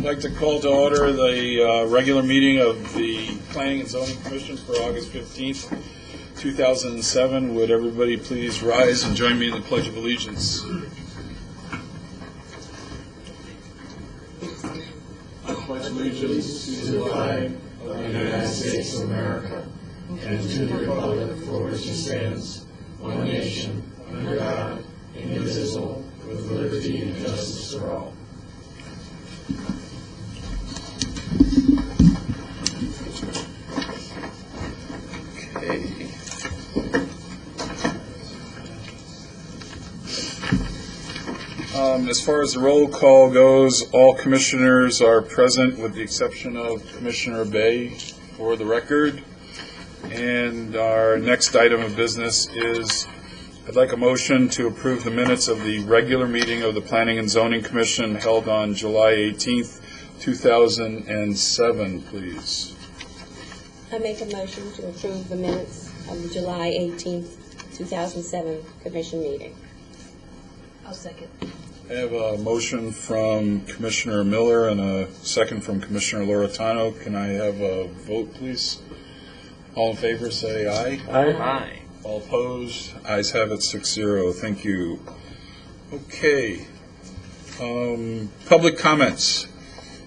I'd like to call to order the regular meeting of the Planning and Zoning Commission for August 15th, 2007. Would everybody please rise and join me in the Pledge of Allegiance? I pledge allegiance to the flag of the United States of America and to the republic for which it stands, one nation, under God, indivisible, with liberty and justice for all. Okay. As far as the roll call goes, all commissioners are present with the exception of Commissioner Bay for the record. And our next item of business is I'd like a motion to approve the minutes of the regular meeting of the Planning and Zoning Commission held on July 18th, 2007, please. I make a motion to approve the minutes of the July 18th, 2007 Commission meeting. I'll second. I have a motion from Commissioner Miller and a second from Commissioner Loretano. Can I have a vote, please? All in favor, say aye. Aye. Aye. All opposed? Ayes have it, 6-0. Thank you. Okay. Public comments.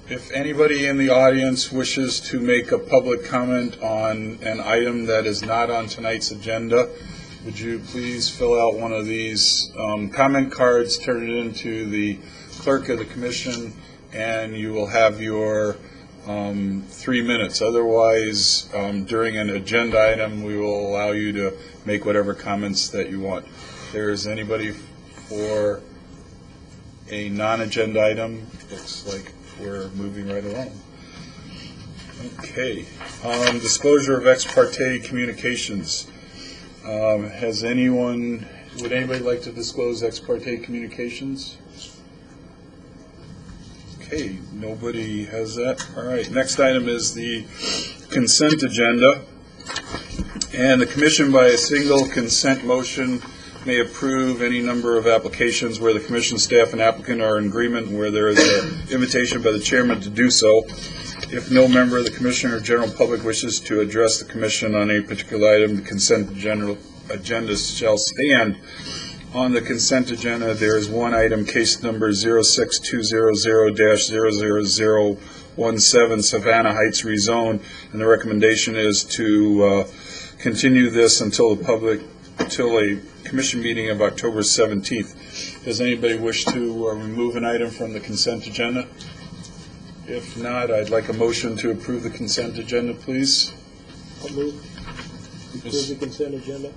If anybody in the audience wishes to make a public comment on an item that is not on tonight's agenda, would you please fill out one of these comment cards, turn it into the clerk of the commission, and you will have your 3 minutes. Otherwise, during an agenda item, we will allow you to make whatever comments that you want. If there's anybody for a non-agenda item, looks like we're moving right along. Okay. Disclosure of ex parte communications. Would anybody like to disclose ex parte communications? Okay, nobody has that. All right, next item is the consent agenda. And the commission, by a single consent motion, may approve any number of applications where the commission staff and applicant are in agreement, where there is an invitation by the chairman to do so. If no member of the commission or general public wishes to address the commission on any particular item, the consent agenda shall stand. On the consent agenda, there is one item, case number 06200-00017, Savannah Heights rezone, and the recommendation is to continue this until a commission meeting of October 17th. Does anybody wish to remove an item from the consent agenda? If not, I'd like a motion to approve the consent agenda, please. I'll move. Approve the consent agenda.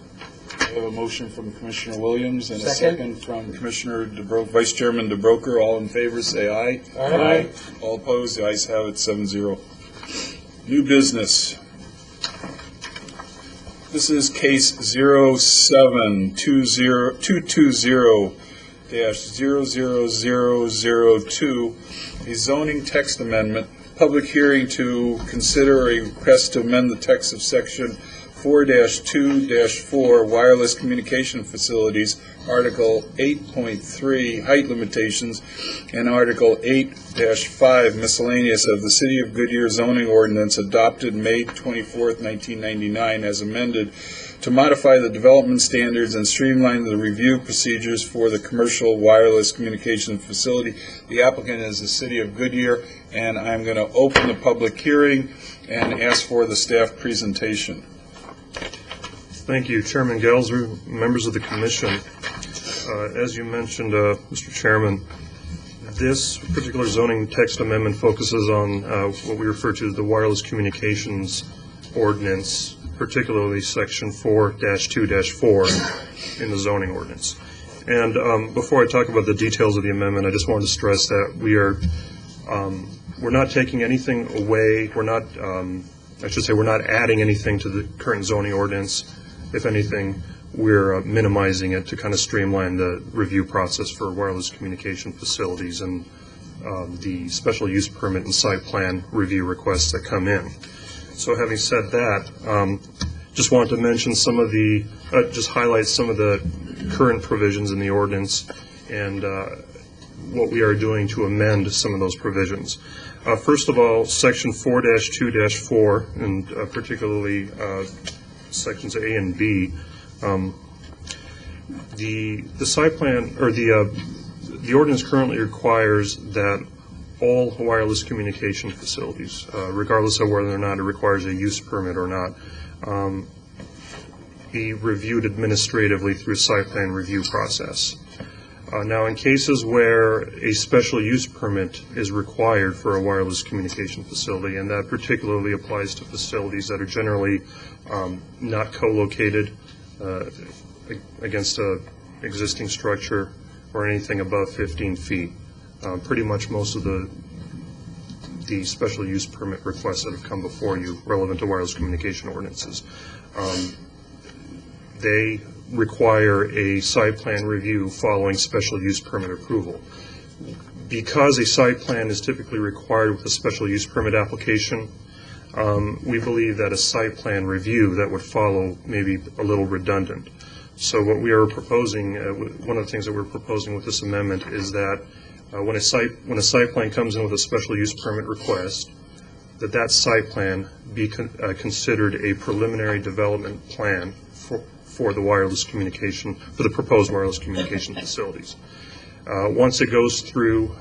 I have a motion from Commissioner Williams and a second from Commissioner Vice Chairman DeBroker. All in favor, say aye. Aye. All opposed, the ayes have it, 7-0. New business. This is case 07220-00002, a zoning text amendment, public hearing to consider a request to amend the text of section 4-2-4 wireless communication facilities, Article 8.3 height limitations, and Article 8-5 miscellaneous of the City of Goodyear zoning ordinance adopted May 24th, 1999 as amended to modify the development standards and streamline the review procedures for the commercial wireless communication facility. The applicant is the City of Goodyear, and I'm going to open the public hearing and ask for the staff presentation. Thank you, Chairman Gelser, members of the Commission. As you mentioned, Mr. Chairman, this particular zoning text amendment focuses on what we refer to as the wireless communications ordinance, particularly section 4-2-4 in the zoning ordinance. And before I talk about the details of the amendment, I just wanted to stress that we're not taking anything away. We're not adding anything to the current zoning ordinance. If anything, we're minimizing it to kind of streamline the review process for wireless communication facilities and the special use permit and site plan review requests that come in. So having said that, just wanted to mention some of the, just highlight some of the current provisions in the ordinance and what we are doing to amend some of those provisions. First of all, Section 4-2-4, and particularly Sections A and B, the site plan, or the ordinance currently requires that all wireless communication facilities, regardless of whether or not it requires a use permit or not, be reviewed administratively through a site plan review process. Now, in cases where a special use permit is required for a wireless communication facility, and that particularly applies to facilities that are generally not co-located against an existing structure or anything above 15 feet, pretty much most of the special use permit requests that have come before you relevant to wireless communication ordinances, they require a site plan review following special use permit approval. Because a site plan is typically required with a special use permit application, we believe that a site plan review that would follow may be a little redundant. So what we are proposing, one of the things that we're proposing with this amendment is that when a site plan comes in with a special use permit request, that site plan be considered a preliminary development plan for the wireless communication, for the proposed wireless communication facilities. Once it goes through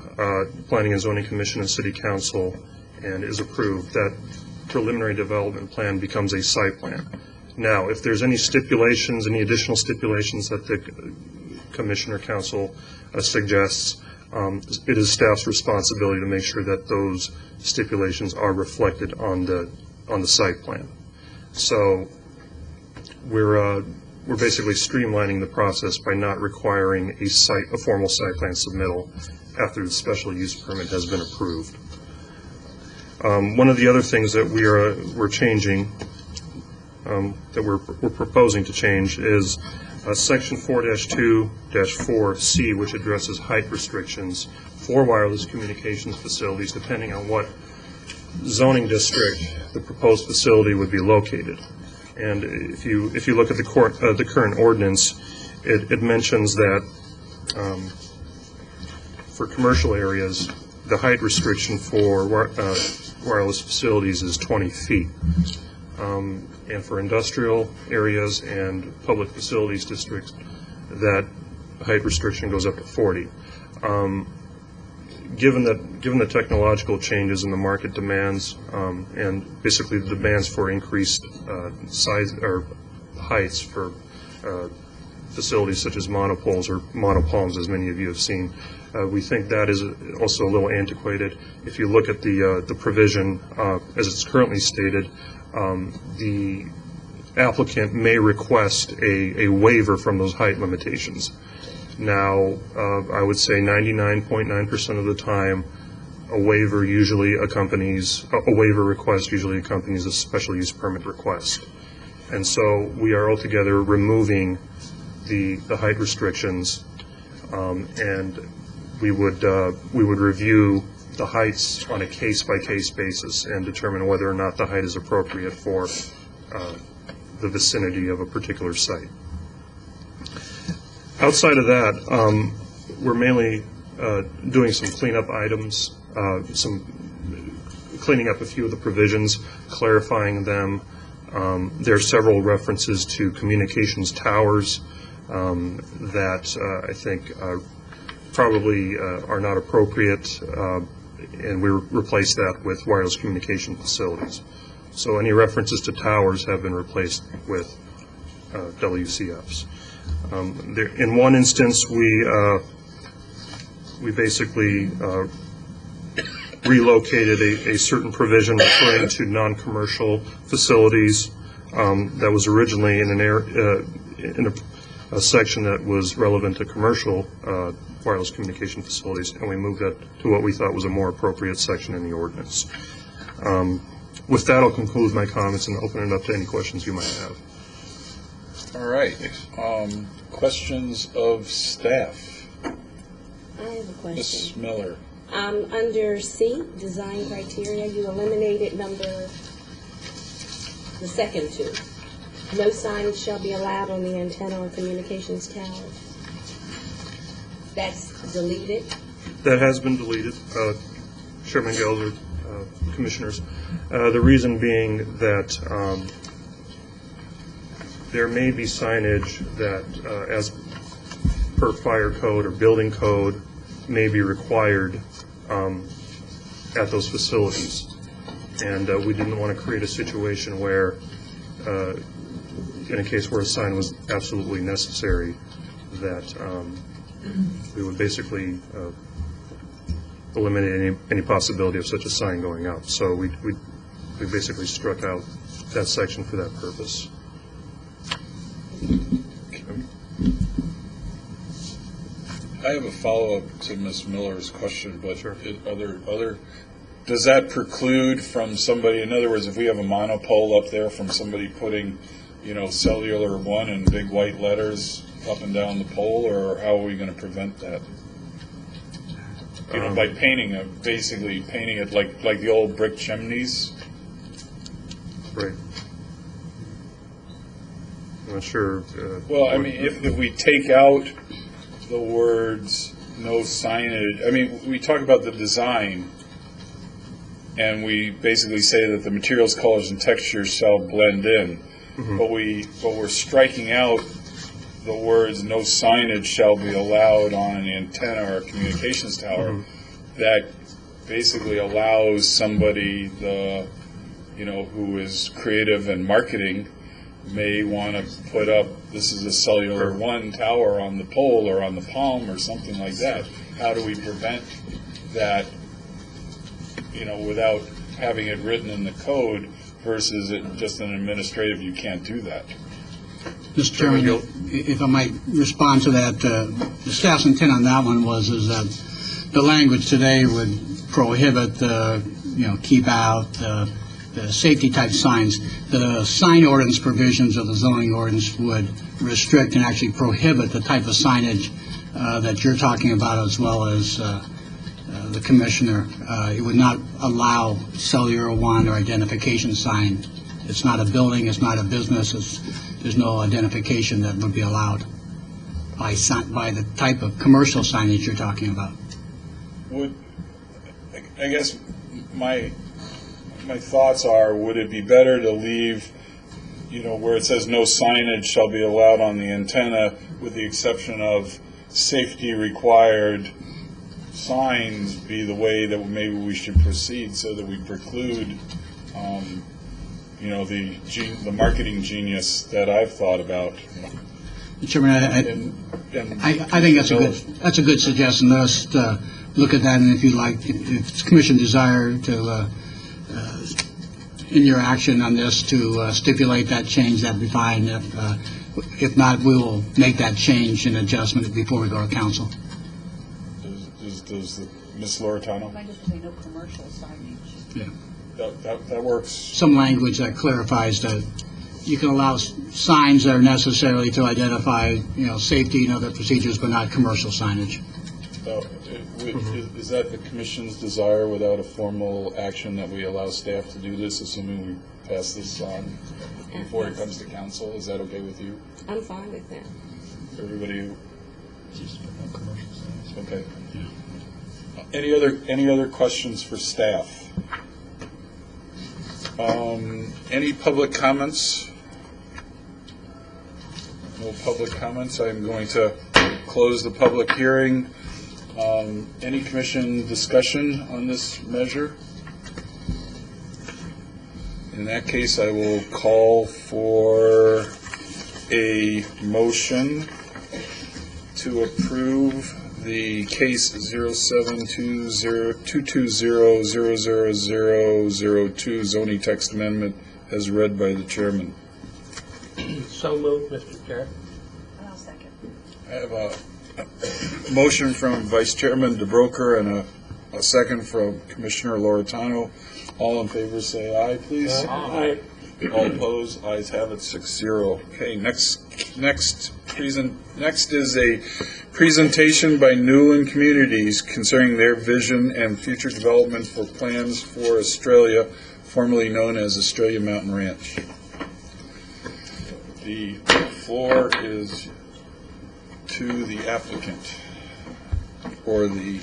Planning and Zoning Commission and City Council and is approved, that preliminary development plan becomes a site plan. Now, if there's any stipulations, any additional stipulations that the Commission or Council suggests, it is staff's responsibility to make sure that those stipulations are reflected on the site plan. So we're basically streamlining the process by not requiring a formal site plan submittal after the special use permit has been approved. One of the other things that we're changing, that we're proposing to change, is Section 4-2-4C, which addresses height restrictions for wireless communications facilities, depending on what zoning district the proposed facility would be located. And if you look at the current ordinance, it mentions that for commercial areas, the height restriction for wireless facilities is 20 feet. And for industrial areas and public facilities districts, that height restriction goes up to 40. Given the technological changes in the market demands and basically the demands for increased size or heights for facilities such as monopoles or monopalms, as many of you have seen, we think that is also a little antiquated. If you look at the provision as it's currently stated, the applicant may request a waiver from those height limitations. Now, I would say 99.9% of the time, a waiver request usually accompanies a special use permit request. And so we are altogether removing the height restrictions, and we would review the heights on a case-by-case basis and determine whether or not the height is appropriate for the vicinity of a particular site. Outside of that, we're mainly doing some cleanup items, cleaning up a few of the provisions, clarifying them. There are several references to communications towers that I think probably are not appropriate, and we replace that with wireless communication facilities. So any references to towers have been replaced with WCFs. In one instance, we basically relocated a certain provision referring to non-commercial facilities that was originally in a section that was relevant to commercial wireless communication facilities, and we moved that to what we thought was a more appropriate section in the ordinance. With that, I'll conclude my comments and open it up to any questions you might have. All right. Questions of staff? I have a question. Ms. Miller. Under C, design criteria, you eliminated the second two. No signage shall be allowed on the antenna or communications tower. That's deleted. That has been deleted, Chairman Gelder, Commissioners. The reason being that there may be signage that, as per fire code or building code, may be required at those facilities. And we didn't want to create a situation where, in a case where a sign was absolutely necessary, that we would basically eliminate any possibility of such a sign going up. So we basically struck out that section for that purpose. I have a follow-up to Ms. Miller's question, but Sure. Does that preclude from somebody, in other words, if we have a monopole up there, from somebody putting, Cellular 1 in big white letters up and down the pole, or how are we going to prevent that? By painting it, basically painting it like the old brick chimneys? Right. I'm not sure. Well, I mean, if we take out the words no signage, I mean, we talk about the design, and we basically say that the materials, colors, and textures shall blend in. Mm-hmm. But we're striking out the words no signage shall be allowed on an antenna or a communications tower. Mm-hmm. That basically allows somebody who is creative and marketing may want to put up, this is a Cellular 1 tower on the pole or on the palm or something like that. How do we prevent that, without having it written in the code versus it just an administrative, you can't do that? Mr. Chairman, if I might respond to that, the staff's intent on that one is that the language today would prohibit keep out, the safety type signs. The sign ordinance provisions of the zoning ordinance would restrict and actually prohibit the type of signage that you're talking about, as well as the commissioner. It would not allow Cellular 1 or identification sign. It's not a building, it's not a business, there's no identification that would be allowed by the type of commercial signage you're talking about. I guess my thoughts are, would it be better to leave, where it says no signage shall be allowed on the antenna, with the exception of safety required signs, be the way that maybe we should proceed, so that we preclude, the marketing genius that I've thought about. Chairman, I think that's a good suggestion. Let's look at that, and if you like, if it's Commission desire to, in your action on this, to stipulate that change, that'd be fine. If not, we will make that change and adjustment before we go to council. Does Ms. Loretano? I just say no commercial signage. Yeah. That works. Some language that clarifies that you can allow signs that are necessarily to identify, safety and other procedures, but not commercial signage. Is that the Commission's desire, without a formal action, that we allow staff to do this, assuming we pass this on before it comes to council? Is that okay with you? I'm fine with that. Everybody? Okay. Any other questions for staff? Any public comments? No public comments. I'm going to close the public hearing. Any commission discussion on this measure? In that case, I will call for a motion to approve the case 07-220-000-002 zoning text amendment as read by the chairman. So moved, Mr. Chair. I'll second. I have a motion from Vice Chairman DeBroker and a second from Commissioner Loretano. All in favor say aye, please. Aye. All opposed, ayes have it, 6-0. Okay, next is a presentation by Newland Communities concerning their vision and future development for plans for Estrella, formerly known as Estrella Mountain Ranch. The floor is to the applicant or the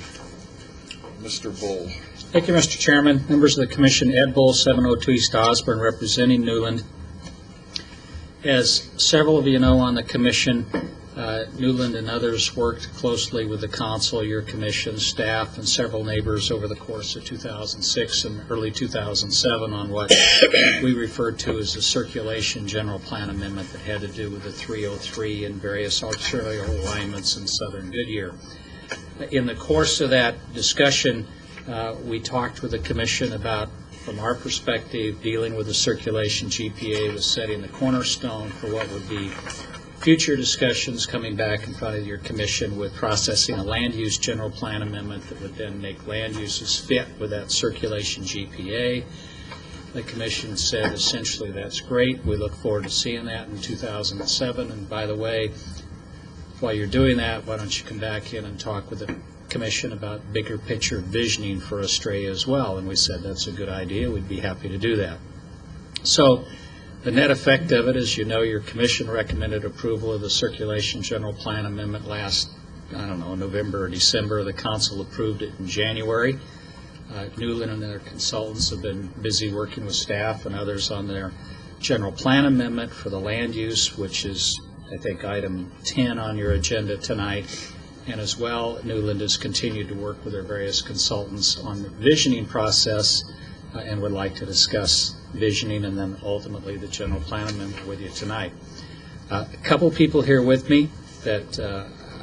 Mr. Bull. Thank you, Mr. Chairman. Members of the Commission, Ed Bull, 702 East Osborne, representing Newland. As several of you know on the Commission, Newland and others worked closely with the Council, your Commission, staff, and several neighbors over the course of 2006 and early 2007 on what we referred to as the Circulation General Plan Amendment that had to do with the 303 and various arterial alignments in southern Goodyear. In the course of that discussion, we talked with the Commission about, from our perspective, dealing with the circulation GPA was setting the cornerstone for what would be future discussions coming back in front of your Commission with processing a land use general plan amendment that would then make land uses fit with that circulation GPA. The Commission said essentially that's great. We look forward to seeing that in 2007. And by the way, while you're doing that, why don't you come back in and talk with the Commission about bigger picture visioning for Estrella as well. And we said that's a good idea. We'd be happy to do that. So the net effect of it is, you know, your Commission recommended approval of the Circulation General Plan Amendment last, November or December. The Council approved it in January. Newland and their consultants have been busy working with staff and others on their General Plan Amendment for the land use, which is, I think, item 10 on your agenda tonight. And as well, Newland has continued to work with their various consultants on the visioning process and would like to discuss visioning and then ultimately the general plan amendment with you tonight. A couple people here with me that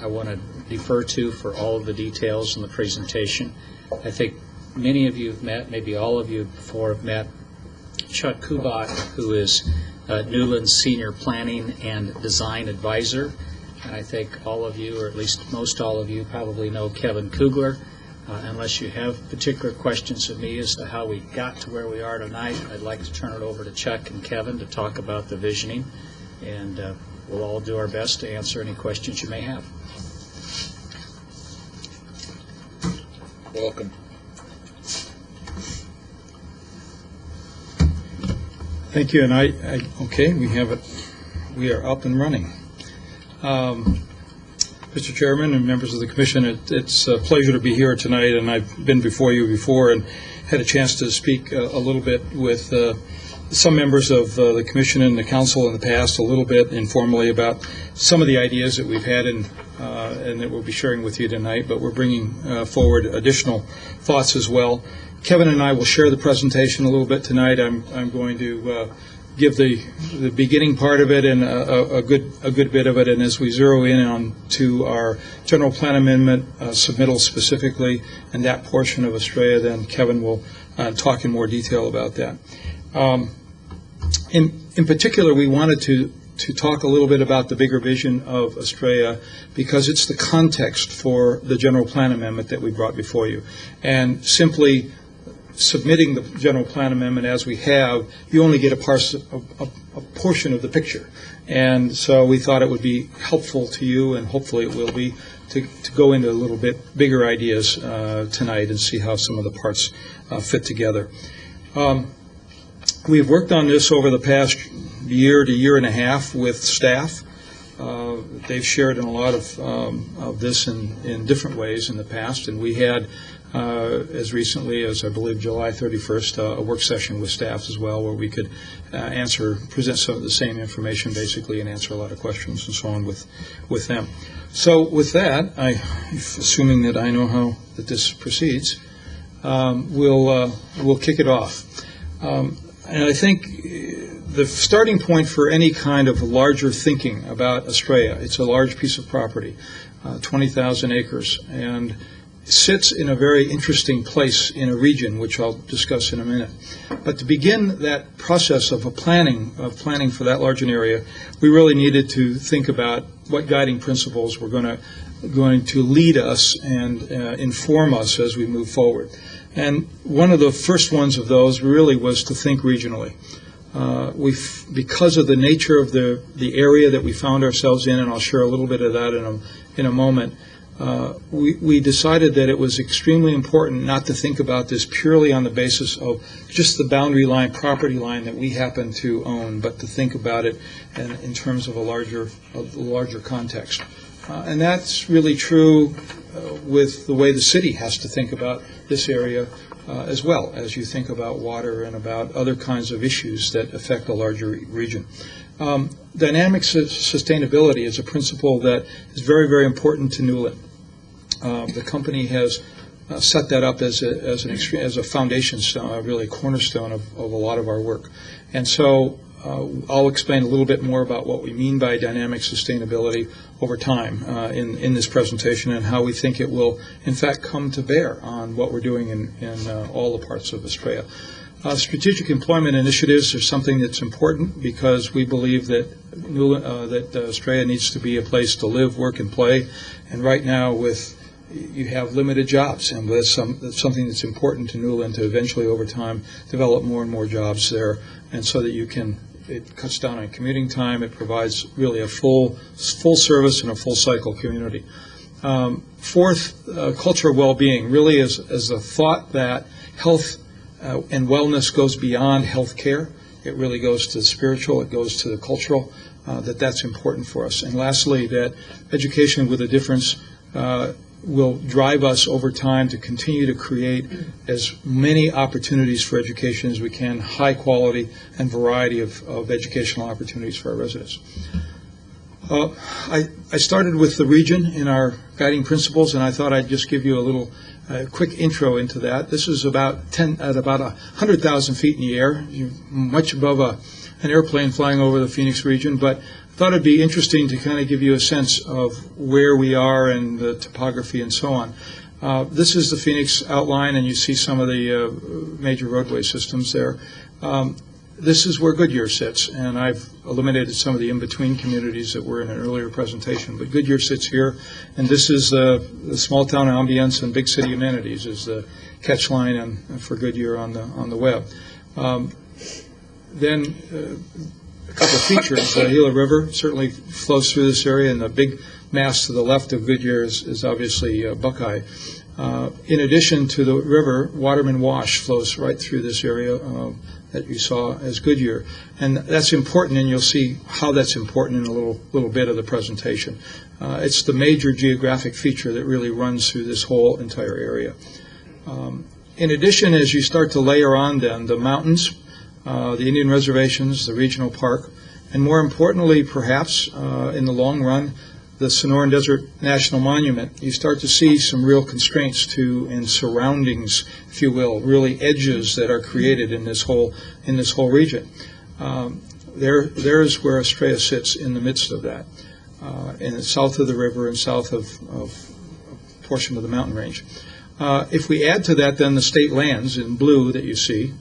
I want to defer to for all of the details in the presentation. I think many of you have met, maybe all of you before have met Chuck Kubat, who is Newland's Senior Planning and Design Advisor. And I think all of you, or at least most all of you, probably know Kevin Kugler. Unless you have particular questions of me as to how we got to where we are tonight, I'd like to turn it over to Chuck and Kevin to talk about the visioning, and we'll all do our best to answer any questions you may have. Welcome. Thank you, and okay, we have it. We are up and running. Mr. Chairman and members of the Commission, it's a pleasure to be here tonight, and I've been before you before and had a chance to speak a little bit with some members of the Commission and the Council in the past, a little bit informally about some of the ideas that we've had and that we'll be sharing with you tonight, but we're bringing forward additional thoughts as well. Kevin and I will share the presentation a little bit tonight. I'm going to give the beginning part of it and a good bit of it, and as we zero in on to our general plan amendment submittal specifically and that portion of Estrella, then Kevin will talk in more detail about that. In particular, we wanted to talk a little bit about the bigger vision of Estrella because it's the context for the general plan amendment that we brought before you, and simply submitting the general plan amendment as we have, you only get a portion of the picture. And so we thought it would be helpful to you, and hopefully it will be, to go into a little bit bigger ideas tonight and see how some of the parts fit together. We've worked on this over the past year to year and a half with staff. They've shared in a lot of this in different ways in the past, and we had as recently as, I believe, July 31st, a work session with staff as well, where we could present some of the same information basically and answer a lot of questions and so on with them. So with that, assuming that I know how that this proceeds, we'll kick it off. And I think the starting point for any kind of larger thinking about Estrella, it's a large piece of property, 20,000 acres, and sits in a very interesting place in a region, which I'll discuss in a minute. But to begin that process of planning for that large an area, we really needed to think about what guiding principles were going to lead us and inform us as we move forward. And one of the first ones of those really was to think regionally. Because of the nature of the area that we found ourselves in, and I'll share a little bit of that in a moment, we decided that it was extremely important not to think about this purely on the basis of just the boundary line, property line that we happen to own, but to think about it in terms of a larger context. And that's really true with the way the city has to think about this area as well, as you think about water and about other kinds of issues that affect a larger region. Dynamic sustainability is a principle that is very, very important to Newland. The company has set that up as a foundation stone, really a cornerstone of a lot of our work. And so I'll explain a little bit more about what we mean by dynamic sustainability over time in this presentation, and how we think it will, in fact, come to bear on what we're doing in all the parts of Estrella. Strategic employment initiatives are something that's important because we believe that Estrella needs to be a place to live, work, and play. And right now, you have limited jobs, and that's something that's important to Newland to eventually, over time, develop more and more jobs there, and so that it cuts down on commuting time. It provides really a full service and a full cycle community. Fourth, culture of well-being really is the thought that health and wellness goes beyond health care. It really goes to the spiritual, it goes to the cultural, that's important for us. And lastly, that education with a difference will drive us over time to continue to create as many opportunities for education as we can, high quality and variety of educational opportunities for our residents. I started with the region in our guiding principles, and I thought I'd just give you a little quick intro into that. This is about 100,000 feet in the air, much above an airplane flying over the Phoenix region, but I thought it'd be interesting to kind of give you a sense of where we are and the topography and so on. This is the Phoenix outline, and you see some of the major roadway systems there. This is where Goodyear sits, and I've eliminated some of the in-between communities that were in an earlier presentation, but Goodyear sits here, and this is the small-town ambience and big city amenities is the catch line and for Goodyear on the web. Then a couple of features. The Gila River certainly flows through this area, and the big mass to the left of Goodyear is obviously Buckeye. In addition to the river, Waterman Wash flows right through this area that you saw as Goodyear. And that's important, and you'll see how that's important in a little bit of the presentation. It's the major geographic feature that really runs through this whole entire area. In addition, as you start to layer on then the mountains, the Indian reservations, the regional park, and more importantly, perhaps, in the long run, the Sonoran Desert National Monument, you start to see some real constraints and surroundings, if you will, really edges that are created in this whole region. There's where Estrella sits in the midst of that, and south of the river and south of a portion of the mountain range. If we add to that then the state lands in blue that you see,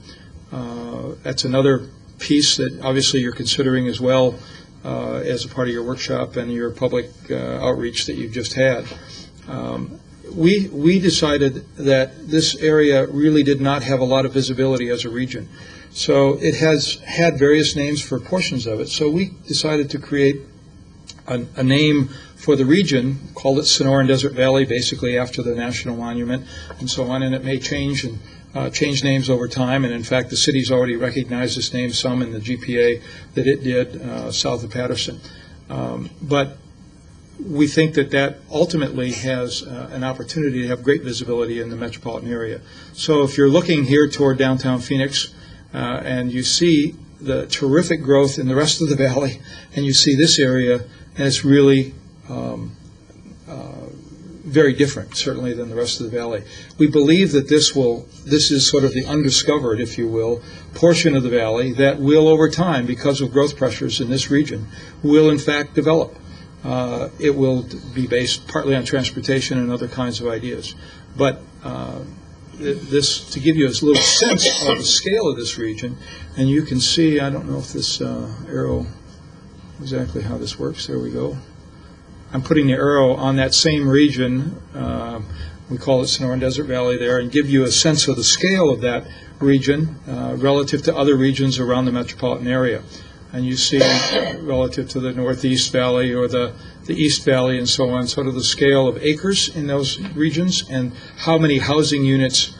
that's another piece that obviously you're considering as well as a part of your workshop and your public outreach that you've just had. We decided that this area really did not have a lot of visibility as a region. So it has had various names for portions of it. So we decided to create a name for the region, called it Sonoran Desert Valley, basically after the national monument and so on, and it may change and change names over time, and in fact the city's already recognized this name, some in the GPA that it did south of Patterson. But we think that ultimately has an opportunity to have great visibility in the metropolitan area. So if you're looking here toward downtown Phoenix and you see the terrific growth in the rest of the valley, and you see this area, and it's really very different, certainly, than the rest of the valley. We believe that this is sort of the undiscovered, if you will, portion of the valley that will, over time, because of growth pressures in this region, will in fact develop. It will be based partly on transportation and other kinds of ideas. But this, to give you a little sense of the scale of this region, and you can see, I don't know if this arrow, exactly how this works, there we go. I'm putting the arrow on that same region, we call it Sonoran Desert Valley there, and give you a sense of the scale of that region relative to other regions around the metropolitan area. And you see, relative to the Northeast Valley or the East Valley and so on, sort of the scale of acres in those regions and how many housing units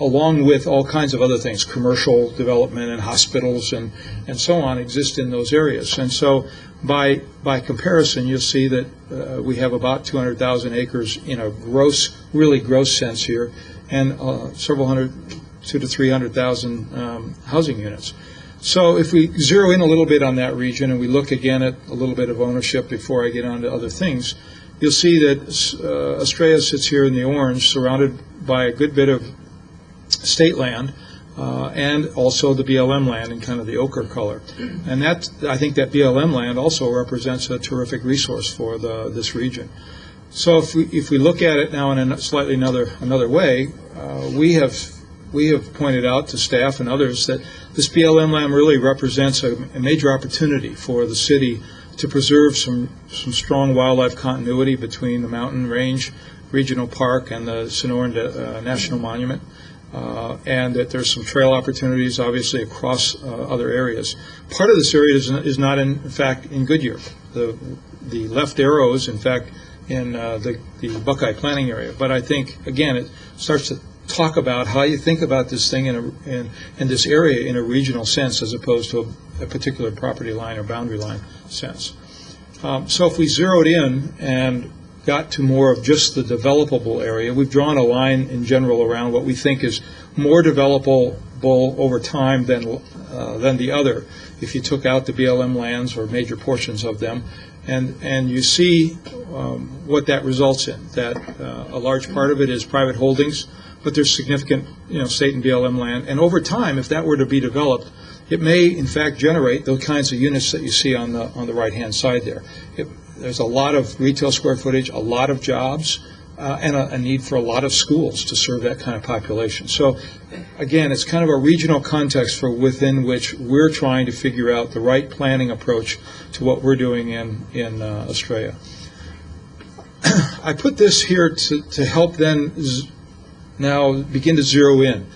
along with all kinds of other things, commercial development and hospitals and so on, exist in those areas. And so by comparison, you'll see that we have about 200,000 acres in a really gross sense here, and several hundred, 200,000 to 300,000 housing units. So if we zero in a little bit on that region and we look again at a little bit of ownership before I get on to other things, you'll see that Estrella sits here in the orange, surrounded by a good bit of state land, and also the BLM land in kind of the ochre color. And that, I think that BLM land also represents a terrific resource for this region. So if we look at it now in a slightly another way, we have pointed out to staff and others that this BLM land really represents a major opportunity for the city to preserve some strong wildlife continuity between the mountain range regional park and the Sonoran National Monument, and that there's some trail opportunities obviously across other areas. Part of this area is not in fact in Goodyear. The left arrow is in fact in the Buckeye planning area, but I think again it starts to talk about how you think about this thing in this area in a regional sense as opposed to a particular property line or boundary line sense. So if we zeroed in and got to more of just the developable area, we've drawn a line in general around what we think is more developable over time than the other. If you took out the BLM lands or major portions of them, and you see what that results in, that a large part of it is private holdings, but there's significant state and BLM land. And over time, if that were to be developed, it may in fact generate those kinds of units that you see on the right-hand side there. There's a lot of retail square footage, a lot of jobs, and a need for a lot of schools to serve that kind of population. So again, it's kind of a regional context within which we're trying to figure out the right planning approach to what we're doing in Estrella. I put this here to help then now begin to zero in.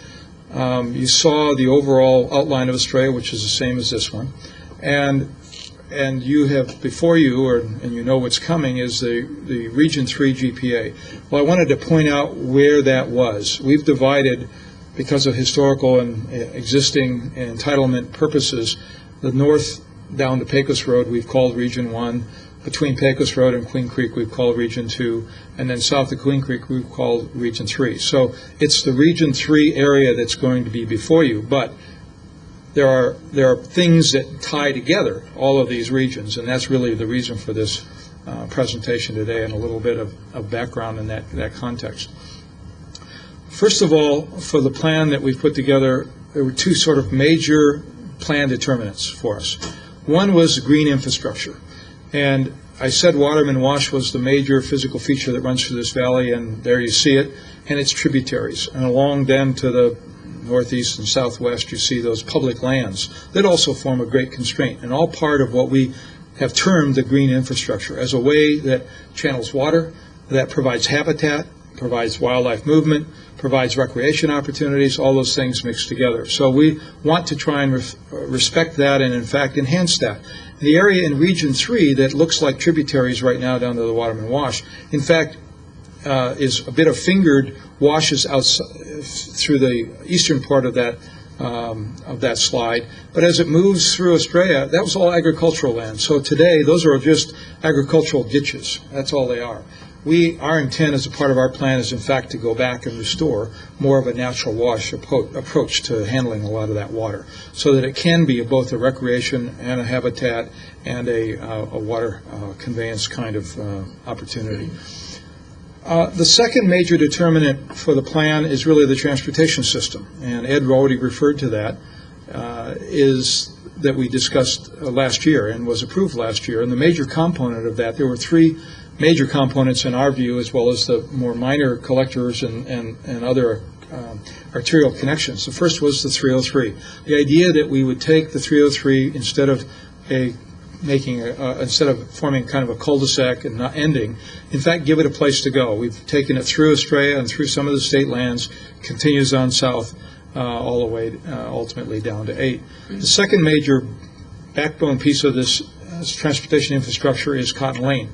You saw the overall outline of Estrella, which is the same as this one, and you have before you, and you know what's coming, is the Region 3 GPA. Well, I wanted to point out where that was. We've divided, because of historical and existing entitlement purposes, the north down to Pecos Road we've called Region 1, between Pecos Road and Queen Creek we've called Region 2, and then south of Queen Creek we've called Region 3. So it's the Region 3 area that's going to be before you, but there are things that tie together all of these regions, and that's really the reason for this presentation today, and a little bit of background in that context. First of all, for the plan that we've put together, there were two sort of major plan determinants for us. One was green infrastructure, and I said Waterman Wash was the major physical feature that runs through this valley, and there you see it, and its tributaries. And along then to the northeast and southwest, you see those public lands that also form a great constraint, and all part of what we have termed the green infrastructure as a way that channels water, that provides habitat, provides wildlife movement, provides recreation opportunities, all those things mixed together. So we want to try and respect that and in fact enhance that. The area in Region 3 that looks like tributaries right now down to the Waterman Wash, in fact, is a bit of fingered washes outside, through the eastern part of that slide. But as it moves through Estrella, that was all agricultural land. So today, those are just agricultural ditches. That's all they are. Our intent as a part of our plan is in fact to go back and restore more of a natural wash approach to handling a lot of that water, so that it can be both a recreation and a habitat and a water conveyance kind of opportunity. The second major determinant for the plan is really the transportation system, and Ed already referred to that, is that we discussed last year and was approved last year. And the major component of that, there were three major components in our view, as well as the more minor collectors and other arterial connections. The first was the 303. The idea that we would take the 303 instead of forming kind of a cul-de-sac and not ending, in fact, give it a place to go. We've taken it through Estrella and through some of the state lands, continues on south all the way ultimately down to 8. The second major backbone piece of this transportation infrastructure is Cotton Lane.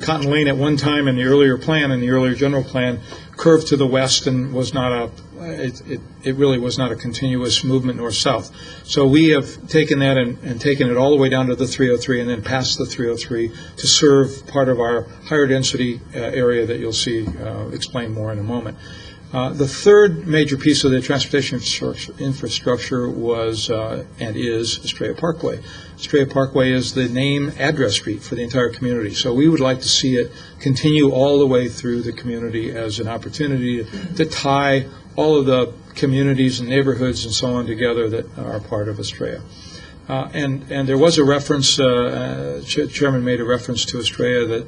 Cotton Lane at one time in the earlier plan, in the earlier general plan, curved to the west and was not it really was not a continuous movement north-south. So we have taken that and taken it all the way down to the 303 and then past the 303 to serve part of our higher density area that you'll see explained more in a moment. The third major piece of the transportation infrastructure was and is Estrella Parkway. Estrella Parkway is the name address street for the entire community. So we would like to see it continue all the way through the community as an opportunity to tie all of the communities and neighborhoods and so on together that are part of Estrella. And there was a reference, Chairman made a reference to Estrella that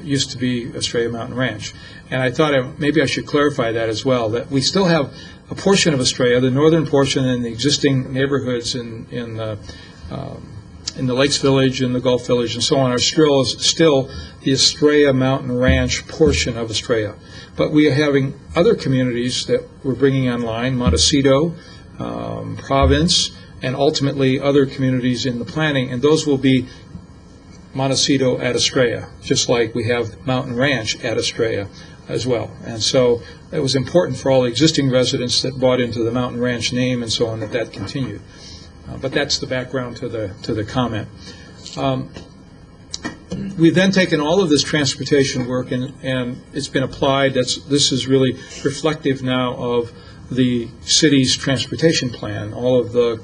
used to be Estrella Mountain Ranch. And I thought maybe I should clarify that as well, that we still have a portion of Estrella, the northern portion and the existing neighborhoods in the Lakes Village and the Gulf Village and so on are still the Estrella Mountain Ranch portion of Estrella. But we are having other communities that we're bringing online, Montecito, Province, and ultimately other communities in the planning, and those will be Montecito at Estrella, just like we have Mountain Ranch at Estrella as well. And so it was important for all the existing residents that bought into the Mountain Ranch name and so on that continued. But that's the background to the comment. We've then taken all of this transportation work and it's been applied. This is really reflective now of the city's transportation plan. All of the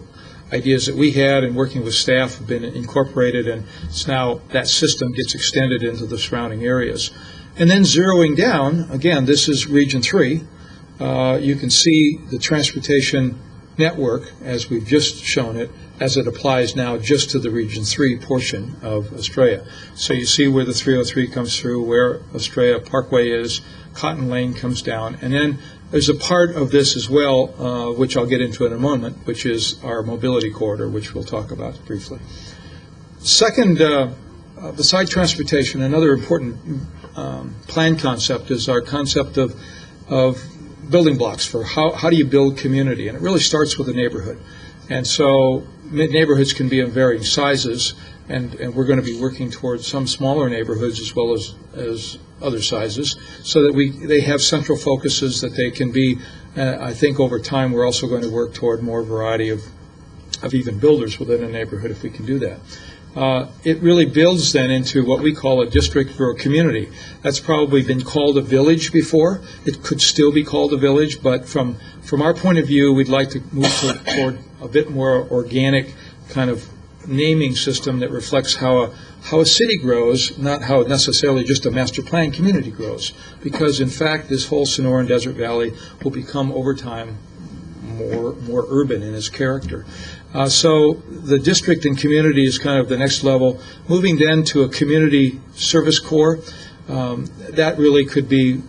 ideas that we had and working with staff have been incorporated, and it's now that system gets extended into the surrounding areas. And then zeroing down, again, this is Region 3. You can see the transportation network, as we've just shown it, as it applies now just to the Region 3 portion of Estrella. So you see where the 303 comes through, where Estrella Parkway is, Cotton Lane comes down, and then there's a part of this as well, which I'll get into in a moment, which is our mobility corridor, which we'll talk about briefly. Second, beside transportation, another important plan concept is our concept of building blocks for how do you build community, and it really starts with a neighborhood. And so neighborhoods can be in varying sizes, and we're going to be working towards some smaller neighborhoods as well as other sizes, so that they have central focuses that they can be. I think over time we're also going to work toward more variety of even builders within a neighborhood if we can do that. It really builds then into what we call a district or a community. That's probably been called a village before. It could still be called a village, but from our point of view, we'd like to move toward a bit more organic kind of naming system that reflects how a city grows, not how necessarily just a master plan community grows. Because in fact, this whole Sonoran Desert Valley will become over time more urban in its character. So the district and community is kind of the next level. Moving then to a community service corps, that really could be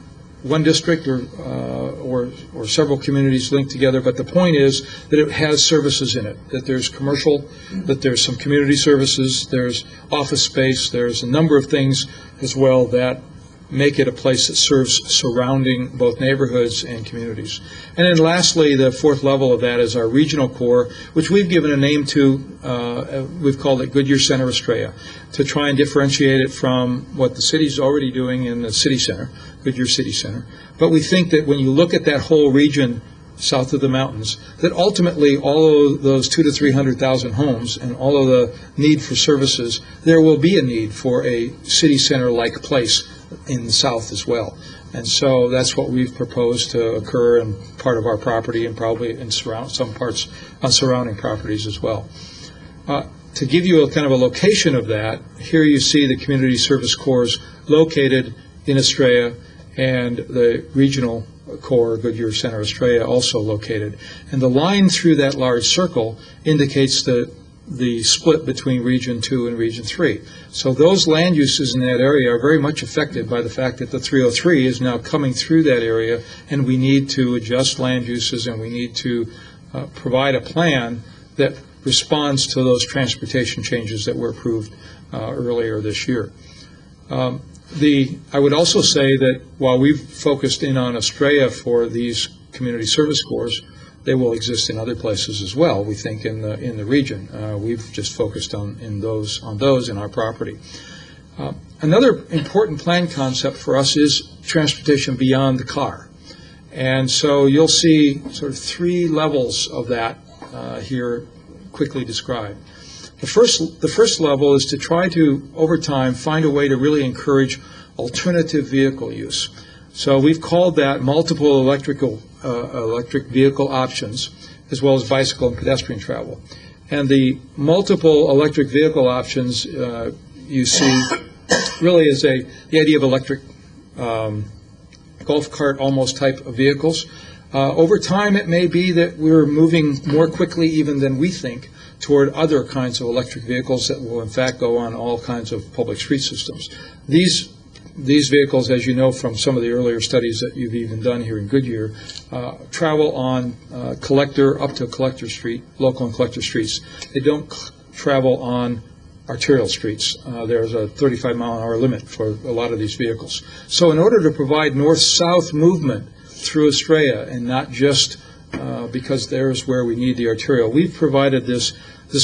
one district or several communities linked together, but the point is that it has services in it, that there's commercial, that there's some community services, there's office space, there's a number of things as well that make it a place that serves surrounding both neighborhoods and communities. And then lastly, the fourth level of that is our regional core, which we've given a name to, we've called it Goodyear Center Estrella, to try and differentiate it from what the city's already doing in the city center, Goodyear City Center. But we think that when you look at that whole region south of the mountains, that ultimately all of those 200,000 to 300,000 homes and all of the need for services, there will be a need for a city center-like place in the south as well. And so that's what we've proposed to occur in part of our property and probably in some parts on surrounding properties as well. To give you a kind of a location of that, here you see the community service corps located in Estrella and the regional core, Goodyear Center Estrella, also located. And the line through that large circle indicates the split between Region 2 and Region 3. So those land uses in that area are very much affected by the fact that the 303 is now coming through that area, and we need to adjust land uses, and we need to provide a plan that responds to those transportation changes that were approved earlier this year. I would also say that while we've focused in on Estrella for these community service corps, they will exist in other places as well, we think, in the region. We've just focused on those in our property. Another important plan concept for us is transportation beyond the car. And so you'll see sort of three levels of that here quickly described. The first level is to try to, over time, find a way to really encourage alternative vehicle use. So we've called that multiple electric vehicle options, as well as bicycle and pedestrian travel. And the multiple electric vehicle options you see really is the idea of electric golf cart almost type of vehicles. Over time, it may be that we're moving more quickly even than we think toward other kinds of electric vehicles that will in fact go on all kinds of public street systems. These vehicles, as you know from some of the earlier studies that you've even done here in Goodyear, travel on collector up to collector street, local and collector streets. They don't travel on arterial streets. There's a 35-mile-an-hour limit for a lot of these vehicles. So in order to provide north-south movement through Estrella, and not just because there's where we need the arterial, we've provided this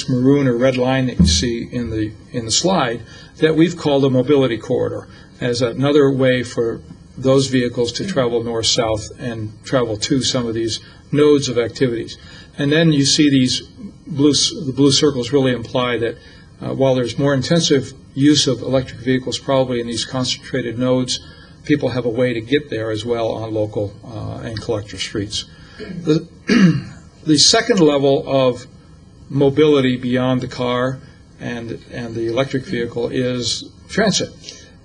maroon or red line that you see in the slide that we've called a mobility corridor, as another way for those vehicles to travel north-south and travel to some of these nodes of activities. And then you see the blue circles really imply that while there's more intensive use of electric vehicles probably in these concentrated nodes, people have a way to get there as well on local and collector streets. The second level of mobility beyond the car and the electric vehicle is transit.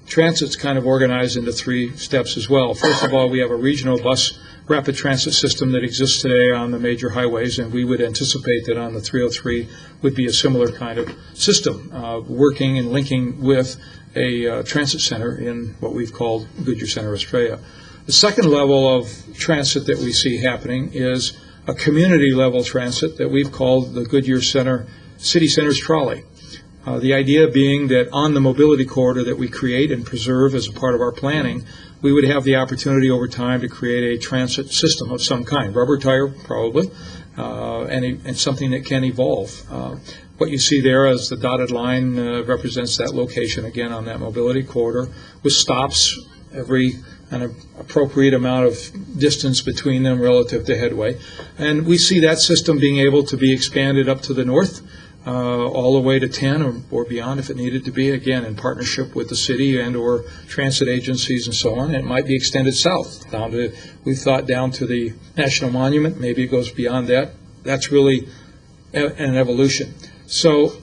Transit's kind of organized into three steps as well. First of all, we have a regional bus rapid transit system that exists today on the major highways, and we would anticipate that on the 303 would be a similar kind of system, working and linking with a transit center in what we've called Goodyear Center Estrella. The second level of transit that we see happening is a community-level transit that we've called the Goodyear Center City Centers Trolley. The idea being that on the mobility corridor that we create and preserve as a part of our planning, we would have the opportunity over time to create a transit system of some kind, rubber tire probably, and something that can evolve. What you see there as the dotted line represents that location again on that mobility corridor, with stops every an appropriate amount of distance between them relative to headway. And we see that system being able to be expanded up to the north, all the way to 10 or beyond if it needed to be, again, in partnership with the city and or transit agencies and so on. It might be extended south, down to, we thought, down to the National Monument. Maybe it goes beyond that. That's really an evolution. So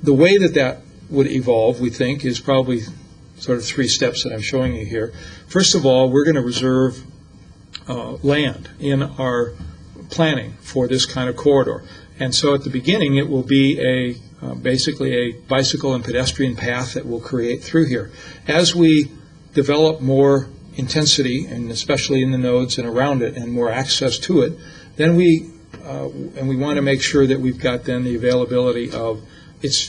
the way that would evolve, we think, is probably sort of three steps that I'm showing you here. First of all, we're going to reserve land in our planning for this kind of corridor. And so at the beginning, it will be basically a bicycle and pedestrian path that we'll create through here. As we develop more intensity, and especially in the nodes and around it, and more access to it, then we want to make sure that we've got then the availability of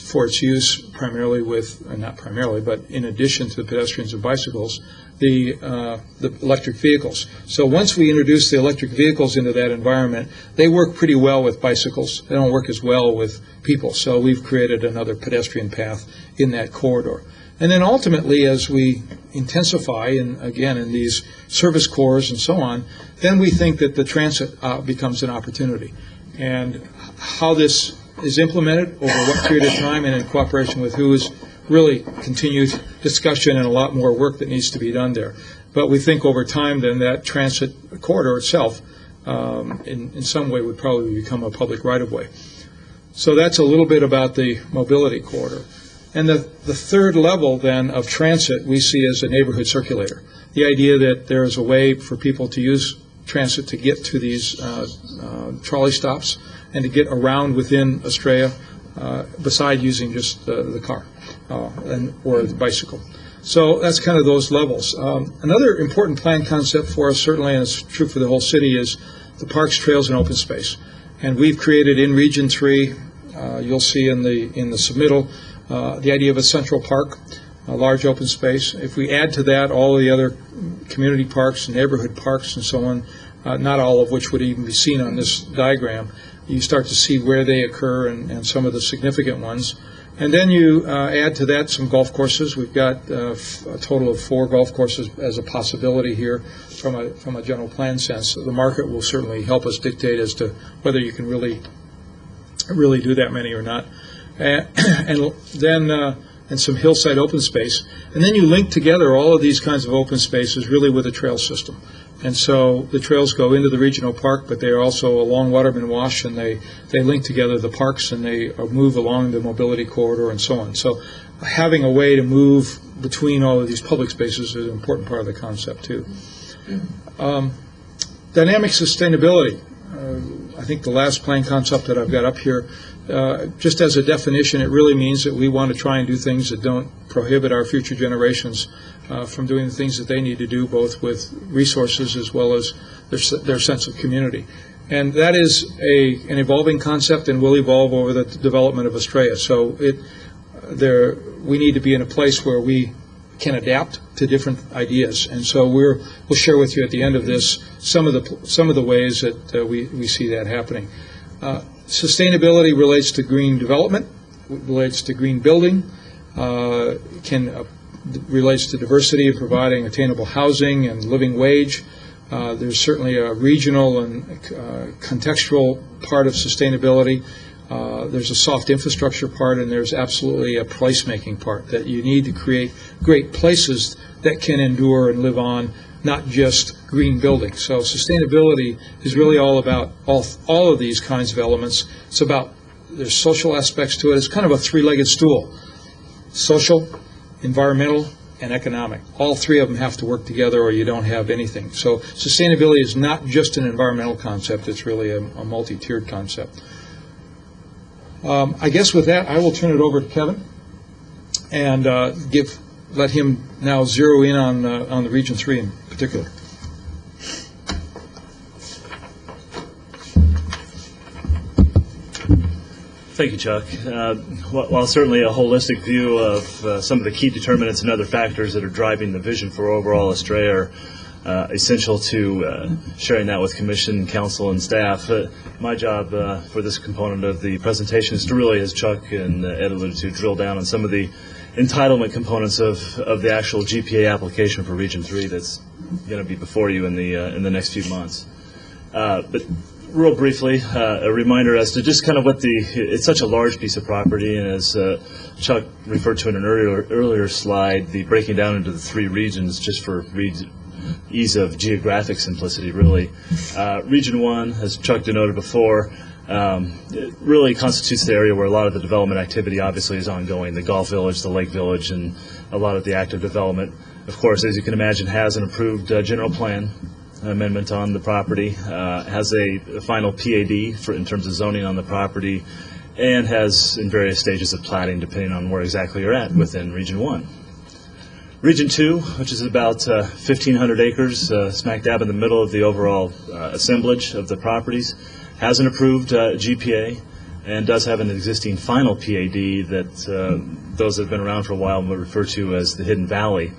for its use primarily with, not primarily, but in addition to the pedestrians and bicycles, the electric vehicles. So once we introduce the electric vehicles into that environment, they work pretty well with bicycles. They don't work as well with people. So we've created another pedestrian path in that corridor. And then ultimately, as we intensify, and again, in these service corps and so on, then we think that the transit becomes an opportunity. And how this is implemented over what period of time and in cooperation with who is really continued discussion and a lot more work that needs to be done there. But we think over time then that transit corridor itself in some way would probably become a public right-of-way. So that's a little bit about the mobility corridor. And the third level then of transit we see as a neighborhood circulator. The idea that there is a way for people to use transit to get to these trolley stops and to get around within Estrella beside using just the car or the bicycle. So that's kind of those levels. Another important plan concept for us, certainly, and it's true for the whole city, is the parks, trails, and open space. And we've created in Region 3, you'll see in the submittal, the idea of a central park, a large open space. If we add to that all of the other community parks, neighborhood parks, and so on, not all of which would even be seen on this diagram, you start to see where they occur and some of the significant ones. And then you add to that some golf courses. We've got a total of 4 golf courses as a possibility here from a general plan sense. The market will certainly help us dictate as to whether you can really do that many or not. And then and some hillside open space. And then you link together all of these kinds of open spaces really with a trail system. And so the trails go into the regional park, but they are also along Waterman Wash, and they link together the parks, and they move along the mobility corridor and so on. So having a way to move between all of these public spaces is an important part of the concept, too. Dynamic sustainability. I think the last plan concept that I've got up here, just as a definition, it really means that we want to try and do things that don't prohibit our future generations from doing the things that they need to do, both with resources as well as their sense of community. And that is an evolving concept and will evolve over the development of Estrella. So we need to be in a place where we can adapt to different ideas. And so we'll share with you at the end of this some of the ways that we see that happening. Sustainability relates to green development, relates to green building, relates to diversity of providing attainable housing and living wage. There's certainly a regional and contextual part of sustainability. There's a soft infrastructure part, and there's absolutely a placemaking part, that you need to create great places that can endure and live on, not just green buildings. So sustainability is really all about all of these kinds of elements. It's about, there's social aspects to it. It's kind of a 3-legged stool: social, environmental, and economic. All 3 of them have to work together, or you don't have anything. So sustainability is not just an environmental concept. It's really a multi-tiered concept. I guess with that, I will turn it over to Kevin and let him now zero in on the Region 3 in particular. Thank you, Chuck. While certainly a holistic view of some of the key determinants and other factors that are driving the vision for overall Estrella are essential to sharing that with Commission, Council, and staff, my job for this component of the presentation is to really, as Chuck and Ed alluded to, drill down on some of the entitlement components of the actual GPA application for Region 3 that's going to be before you in the next few months. But real briefly, a reminder as to just kind of it's such a large piece of property, and as Chuck referred to in an earlier slide, the breaking down into the 3 regions just for ease of geographic simplicity, really. Region 1, as Chuck denoted before, it really constitutes the area where a lot of the development activity obviously is ongoing: the Golf Village, the Lake Village, and a lot of the active development. Of course, as you can imagine, has an approved general plan amendment on the property, has a final PAD in terms of zoning on the property, and has in various stages of platting depending on where exactly you're at within Region 1. Region 2, which is about 1,500 acres, smack dab in the middle of the overall assemblage of the properties, has an approved GPA and does have an existing final PAD that those that have been around for a while will refer to as the Hidden Valley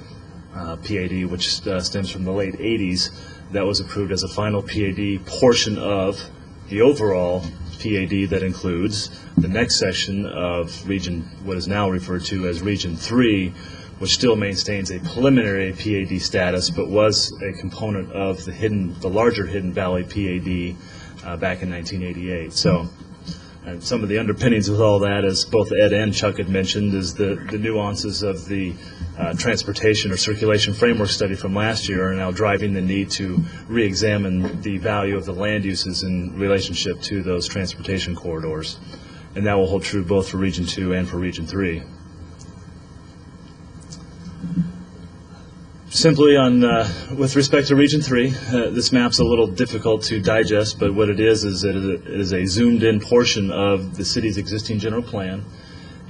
PAD, which stems from the late 80s. That was approved as a final PAD portion of the overall PAD that includes the next section of what is now referred to as Region 3, which still maintains a preliminary PAD status, but was a component of the larger Hidden Valley PAD back in 1988. So, and some of the underpinnings with all that, as both Ed and Chuck had mentioned, is the nuances of the transportation or circulation framework study from last year are now driving the need to re-examine the value of the land uses in relationship to those transportation corridors. And that will hold true both for Region 2 and for Region 3. Simply with respect to Region 3, this map's a little difficult to digest, but what it is that it is a zoomed-in portion of the city's existing general plan,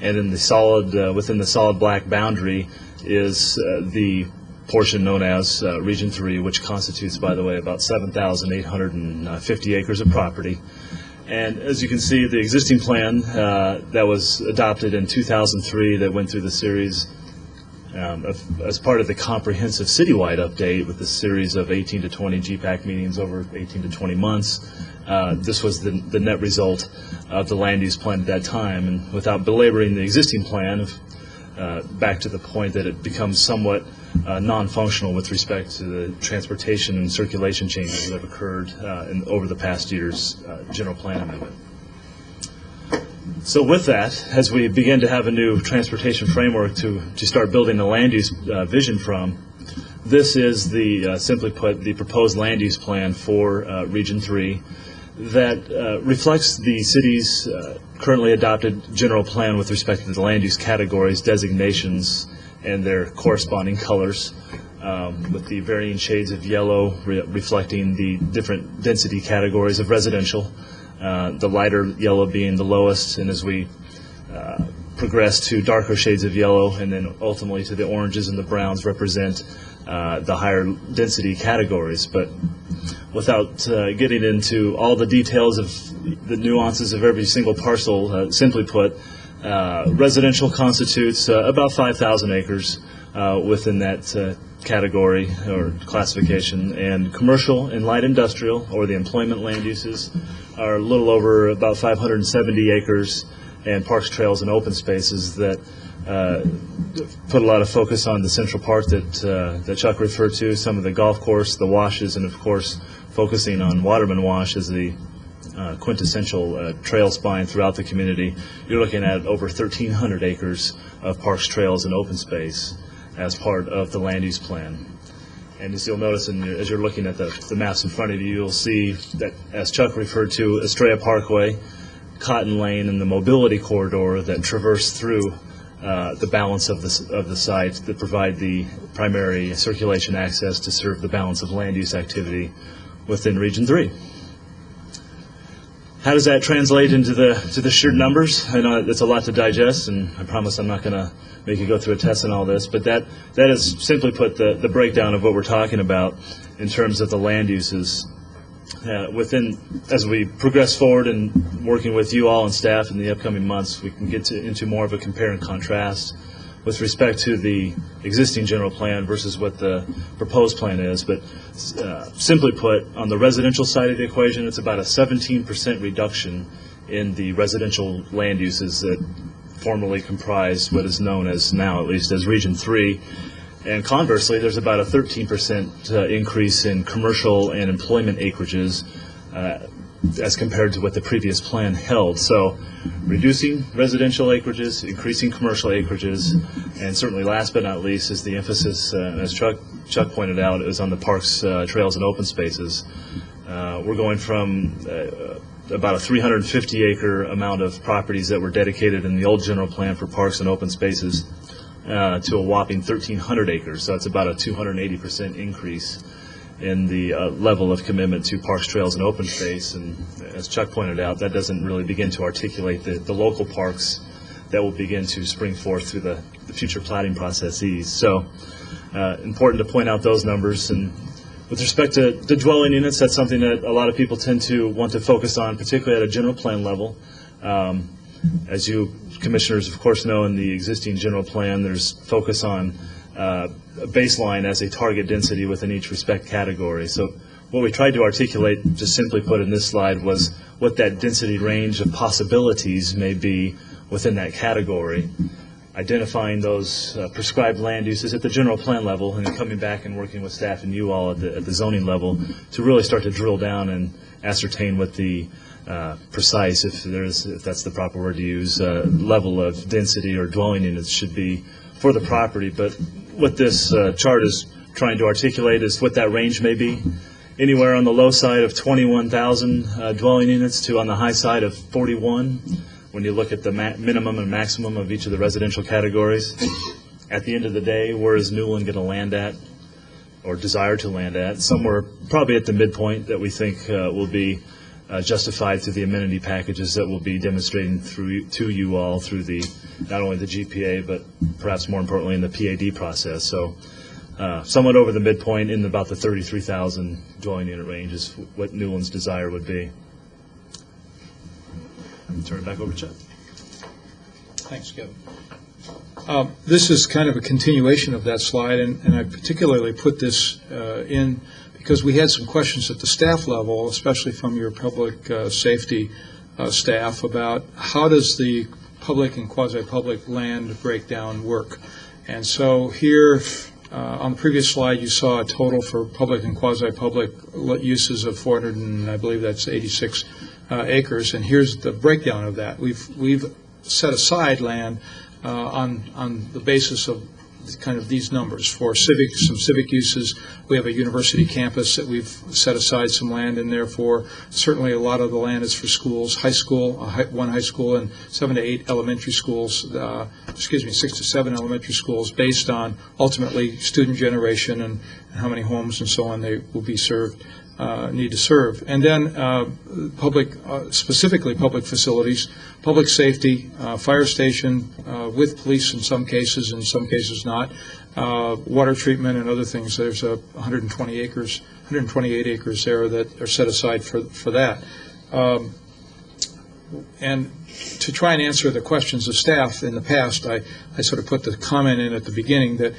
and in within the solid black boundary is the portion known as Region 3, which constitutes, by the way, about 7,850 acres of property. And as you can see, the existing plan that was adopted in 2003 that went through the series As part of the comprehensive citywide update with the series of 18 to 20 GPAC meetings over 18 to 20 months, this was the net result of the land use plan at that time. And without belaboring the existing plan, back to the point that it becomes somewhat non-functional with respect to the transportation and circulation changes that have occurred over the past year's general plan amendment. So with that, as we begin to have a new transportation framework to start building the land use vision from, this is simply put, the proposed land use plan for Region 3 that reflects the city's currently adopted general plan with respect to the land use categories, designations, and their corresponding colors, with the varying shades of yellow reflecting the different density categories of residential, the lighter yellow being the lowest, and as we progress to darker shades of yellow and then ultimately to the oranges and the browns represent the higher density categories. But without getting into all the details of the nuances of every single parcel, simply put, residential constitutes about 5,000 acres within that category or classification, and commercial and light industrial, or the employment land uses, are a little over about 570 acres, and parks, trails, and open spaces that put a lot of focus on the central park that Chuck referred to, some of the golf course, the washes, and of course focusing on Waterman Wash as the quintessential trail spine throughout the community. You're looking at over 1,300 acres of parks, trails, and open space as part of the land use plan. And as you'll notice as you're looking at the maps in front of you, you'll see that, as Chuck referred to, Estrella Parkway, Cotton Lane, and the mobility corridor that traverse through the balance of the site that provide the primary circulation access to serve the balance of land use activity within Region 3. How does that translate into the sheer numbers? I know it's a lot to digest, and I promise I'm not going to make you go through a test and all this, but that is simply put the breakdown of what we're talking about in terms of the land uses. As we progress forward and working with you all and staff in the upcoming months, we can get into more of a compare and contrast with respect to the existing general plan versus what the proposed plan is. But simply put, on the residential side of the equation, it's about a 17% reduction in the residential land uses that formerly comprise what is known as, now at least, as Region 3. And conversely, there's about a 13% increase in commercial and employment acreages as compared to what the previous plan held. So reducing residential acreages, increasing commercial acreages, and certainly last but not least is the emphasis, as Chuck pointed out, is on the parks, trails, and open spaces. We're going from about a 350-acre amount of properties that were dedicated in the old general plan for parks and open spaces to a whopping 1,300 acres. So it's about a 280% increase in the level of commitment to parks, trails, and open space. And as Chuck pointed out, that doesn't really begin to articulate the local parks that will begin to spring forth through the future plating processes. So important to point out those numbers. And with respect to the dwelling units, that's something that a lot of people tend to want to focus on, particularly at a general plan level. As you commissioners, of course, know, in the existing general plan, there's focus on a baseline as a target density within each respect category. So what we tried to articulate, just simply put in this slide, was what that density range of possibilities may be within that category, identifying those prescribed land uses at the general plan level, and then coming back and working with staff and you all at the zoning level to really start to drill down and ascertain what the precise, if that's the proper word to use, level of density or dwelling units should be for the property. But what this chart is trying to articulate is what that range may be. Anywhere on the low side of 21,000 dwelling units to on the high side of 41 when you look at the minimum and maximum of each of the residential categories. At the end of the day, where is Newland going to land at, or desire to land at? Somewhere probably at the midpoint that we think will be justified through the amenity packages that we'll be demonstrating to you all through not only the GPA, but perhaps more importantly in the PAD process. So somewhat over the midpoint in about the 33,000 dwelling unit range is what Newland's desire would be. Turn it back over to Chuck. Thanks, Kevin. This is kind of a continuation of that slide, and I particularly put this in because we had some questions at the staff level, especially from your public safety staff, about how does the public and quasi-public land breakdown work. And so here, on the previous slide, you saw a total for public and quasi-public uses of 400, and I believe that's 86 acres. And here's the breakdown of that. We've set aside land on the basis of kind of these numbers. For some civic uses, we have a university campus that we've set aside some land in there for. Certainly a lot of the land is for schools, high school, one high school and 7 to 8 elementary schools, 6 to 7 elementary schools, based on ultimately student generation and how many homes and so on they will be served, need to serve. And then public, specifically public facilities, public safety, fire station with police in some cases not, water treatment and other things. There's 128 acres there that are set aside for that. And to try and answer the questions of staff in the past, I sort of put the comment in at the beginning that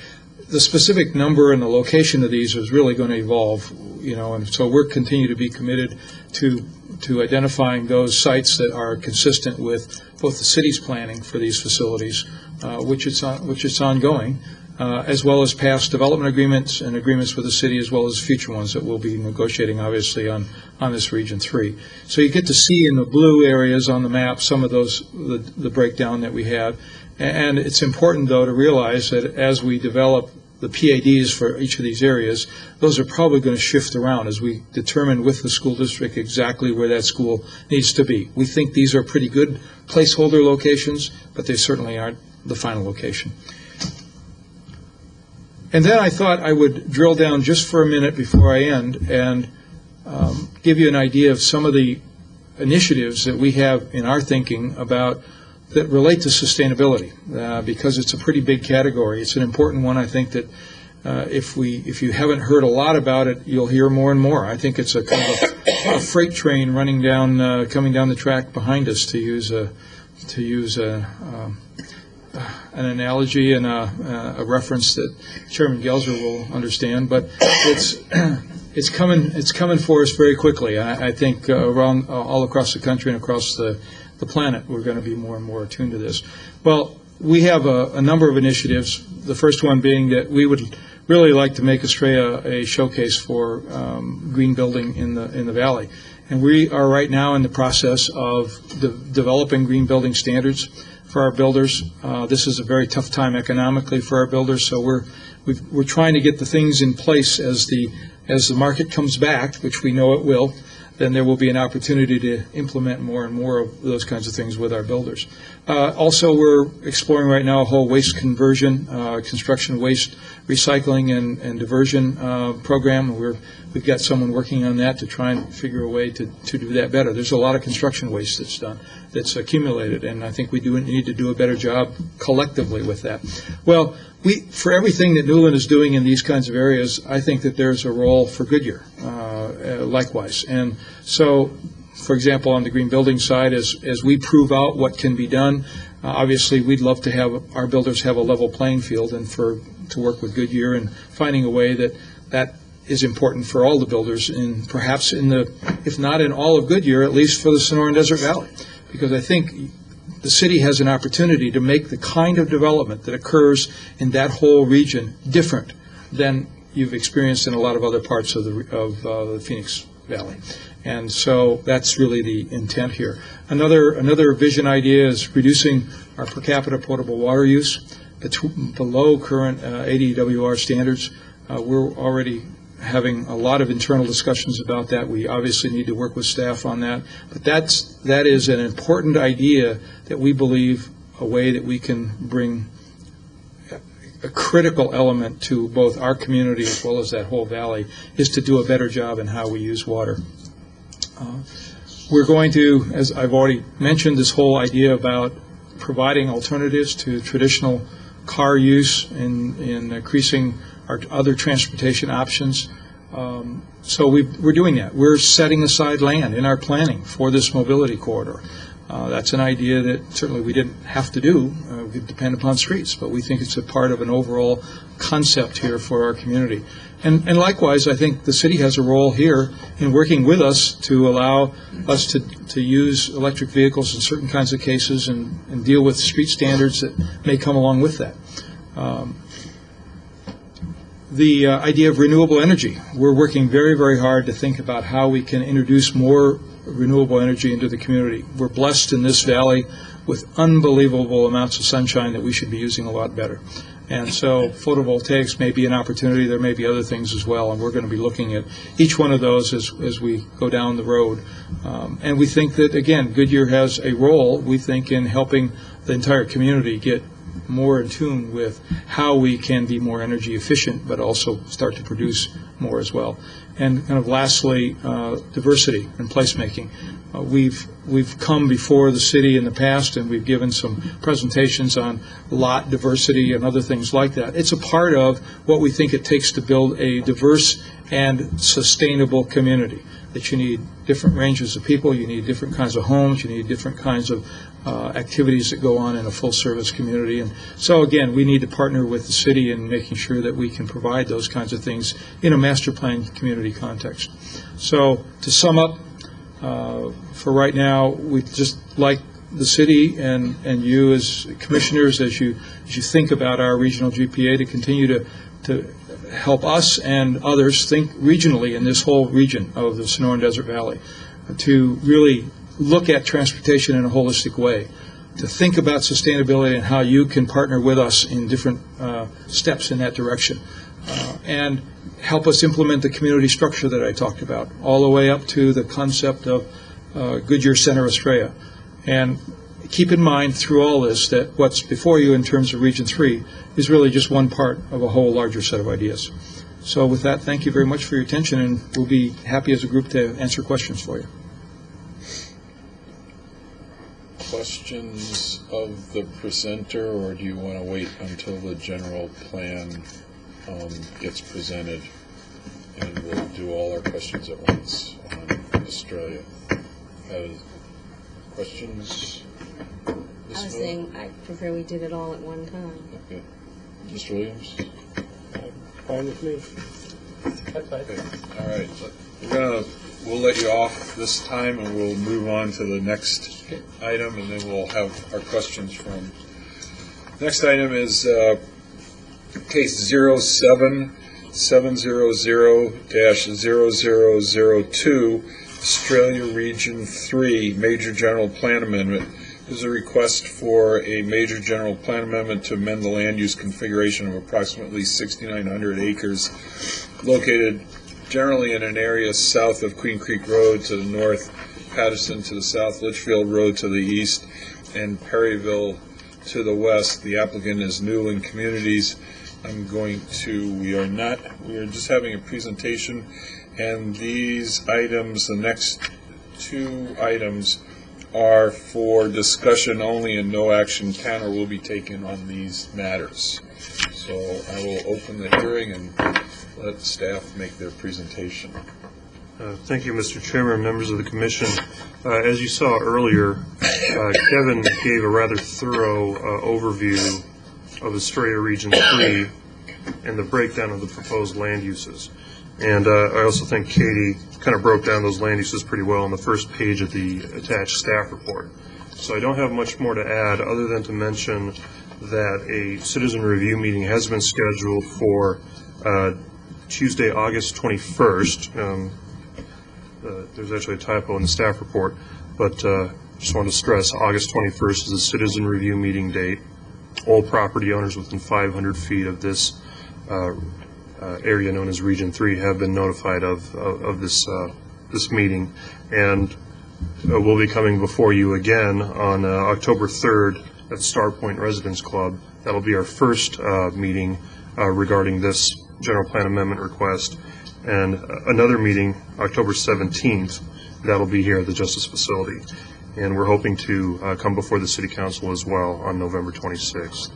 the specific number and the location of these is really going to evolve, and so we're continue to be committed to identifying those sites that are consistent with both the city's planning for these facilities, which it's ongoing, as well as past development agreements and agreements with the city, as well as future ones that we'll be negotiating, obviously, on this Region 3. So you get to see in the blue areas on the map some of those, the breakdown that we have. And it's important, though, to realize that as we develop the PADs for each of these areas, those are probably going to shift around as we determine with the school district exactly where that school needs to be. We think these are pretty good placeholder locations, but they certainly aren't the final location. And then I thought I would drill down just for a minute before I end and give you an idea of some of the initiatives that we have in our thinking about that relate to sustainability, because it's a pretty big category. It's an important one. I think that if you haven't heard a lot about it, you'll hear more and more. I think it's a kind of a freight train running down, coming down the track behind us, to use an analogy and a reference that Chairman Gelser will understand. But it's coming for us very quickly. I think around all across the country and across the planet, we're going to be more and more attuned to this. Well, we have a number of initiatives, the first one being that we would really like to make Estrella a showcase for green building in the valley. And we are right now in the process of developing green building standards for our builders. This is a very tough time economically for our builders, so we're trying to get the things in place as the market comes back, which we know it will. Then there will be an opportunity to implement more and more of those kinds of things with our builders. Also, we're exploring right now a whole waste conversion, construction waste recycling and diversion program. We've got someone working on that to try and figure a way to do that better. There's a lot of construction waste that's accumulated, and I think we need to do a better job collectively with that. Well, for everything that Newland is doing in these kinds of areas, I think that there's a role for Goodyear, likewise. And so, for example, on the green building side, as we prove out what can be done, obviously we'd love to have our builders have a level playing field, and to work with Goodyear and finding a way that is important for all the builders, and perhaps if not in all of Goodyear, at least for the Sonoran Desert Valley. Because I think the city has an opportunity to make the kind of development that occurs in that whole region different than you've experienced in a lot of other parts of the Phoenix Valley. And so that's really the intent here. Another vision idea is reducing our per capita potable water use below current ADWR standards. We're already having a lot of internal discussions about that. We obviously need to work with staff on that. But that is an important idea that we believe a way that we can bring a critical element to both our community as well as that whole valley, is to do a better job in how we use water. We're going to, as I've already mentioned, this whole idea about providing alternatives to traditional car use and increasing our other transportation options. So we're doing that. We're setting aside land in our planning for this mobility corridor. That's an idea that certainly we didn't have to do. We could depend upon streets, but we think it's a part of an overall concept here for our community. And likewise, I think the city has a role here in working with us to allow us to use electric vehicles in certain kinds of cases and deal with street standards that may come along with that. The idea of renewable energy. We're working very, very hard to think about how we can introduce more renewable energy into the community. We're blessed in this valley with unbelievable amounts of sunshine that we should be using a lot better. And so photovoltaics may be an opportunity. There may be other things as well, and we're going to be looking at each one of those as we go down the road. And we think that, again, Goodyear has a role, we think, in helping the entire community get more in tune with how we can be more energy efficient, but also start to produce more as well. And kind of lastly, diversity and placemaking. We've come before the city in the past, and we've given some presentations on lot diversity and other things like that. It's a part of what we think it takes to build a diverse and sustainable community, that you need different ranges of people, you need different kinds of homes, you need different kinds of activities that go on in a full-service community. And so, again, we need to partner with the city in making sure that we can provide those kinds of things in a master plan community context. So, to sum up, for right now, we just like the city and you as commissioners, as you think about our regional GPA, to continue to help us and others think regionally in this whole region of the Sonoran Desert Valley, to really look at transportation in a holistic way, to think about sustainability and how you can partner with us in different steps in that direction, and help us implement the community structure that I talked about, all the way up to the concept of Goodyear Center Estrella. And keep in mind through all this that what's before you in terms of Region 3 is really just one part of a whole larger set of ideas. So with that, thank you very much for your attention, and we'll be happy as a group to answer questions for you. Questions of the presenter, or do you want to wait until the general plan gets presented and we'll do all our questions at once on Australia? Questions? I was saying I prefer we did it all at one time. Okay. Mr. Williams? Fine with me. Okay. All right. We'll let you off this time, and we'll move on to the next item, and then we'll have our questions from. Next item is case 07700-0002, Australia Region 3 Major General Plan Amendment. This is a request for a major general plan amendment to amend the land use configuration of approximately 6,900 acres located generally in an area south of Queen Creek Road to the north, Patterson to the south, Litchfield Road to the east, and Perryville to the west. The applicant is Newland Communities. We are just having a presentation, and these items, the next two items, are for discussion only, and no action can or will be taken on these matters. So I will open the hearing and let staff make their presentation. Thank you, Mr. Chairman, members of the Commission. As you saw earlier, Kevin gave a rather thorough overview of Estrella Region 3 and the breakdown of the proposed land uses. And I also think Katie kind of broke down those land uses pretty well on the first page of the attached staff report. So I don't have much more to add other than to mention that a citizen review meeting has been scheduled for Tuesday, August 21st. There's actually a typo in the staff report, but just wanted to stress August 21st is a citizen review meeting date. All property owners within 500 feet of this area known as Region 3 have been notified of this meeting, and we'll be coming before you again on October 3rd at Star Point Residence Club. That'll be our first meeting regarding this general plan amendment request, and another meeting October 17th. That'll be here at the Justice Facility, and we're hoping to come before the City Council as well on November 26th.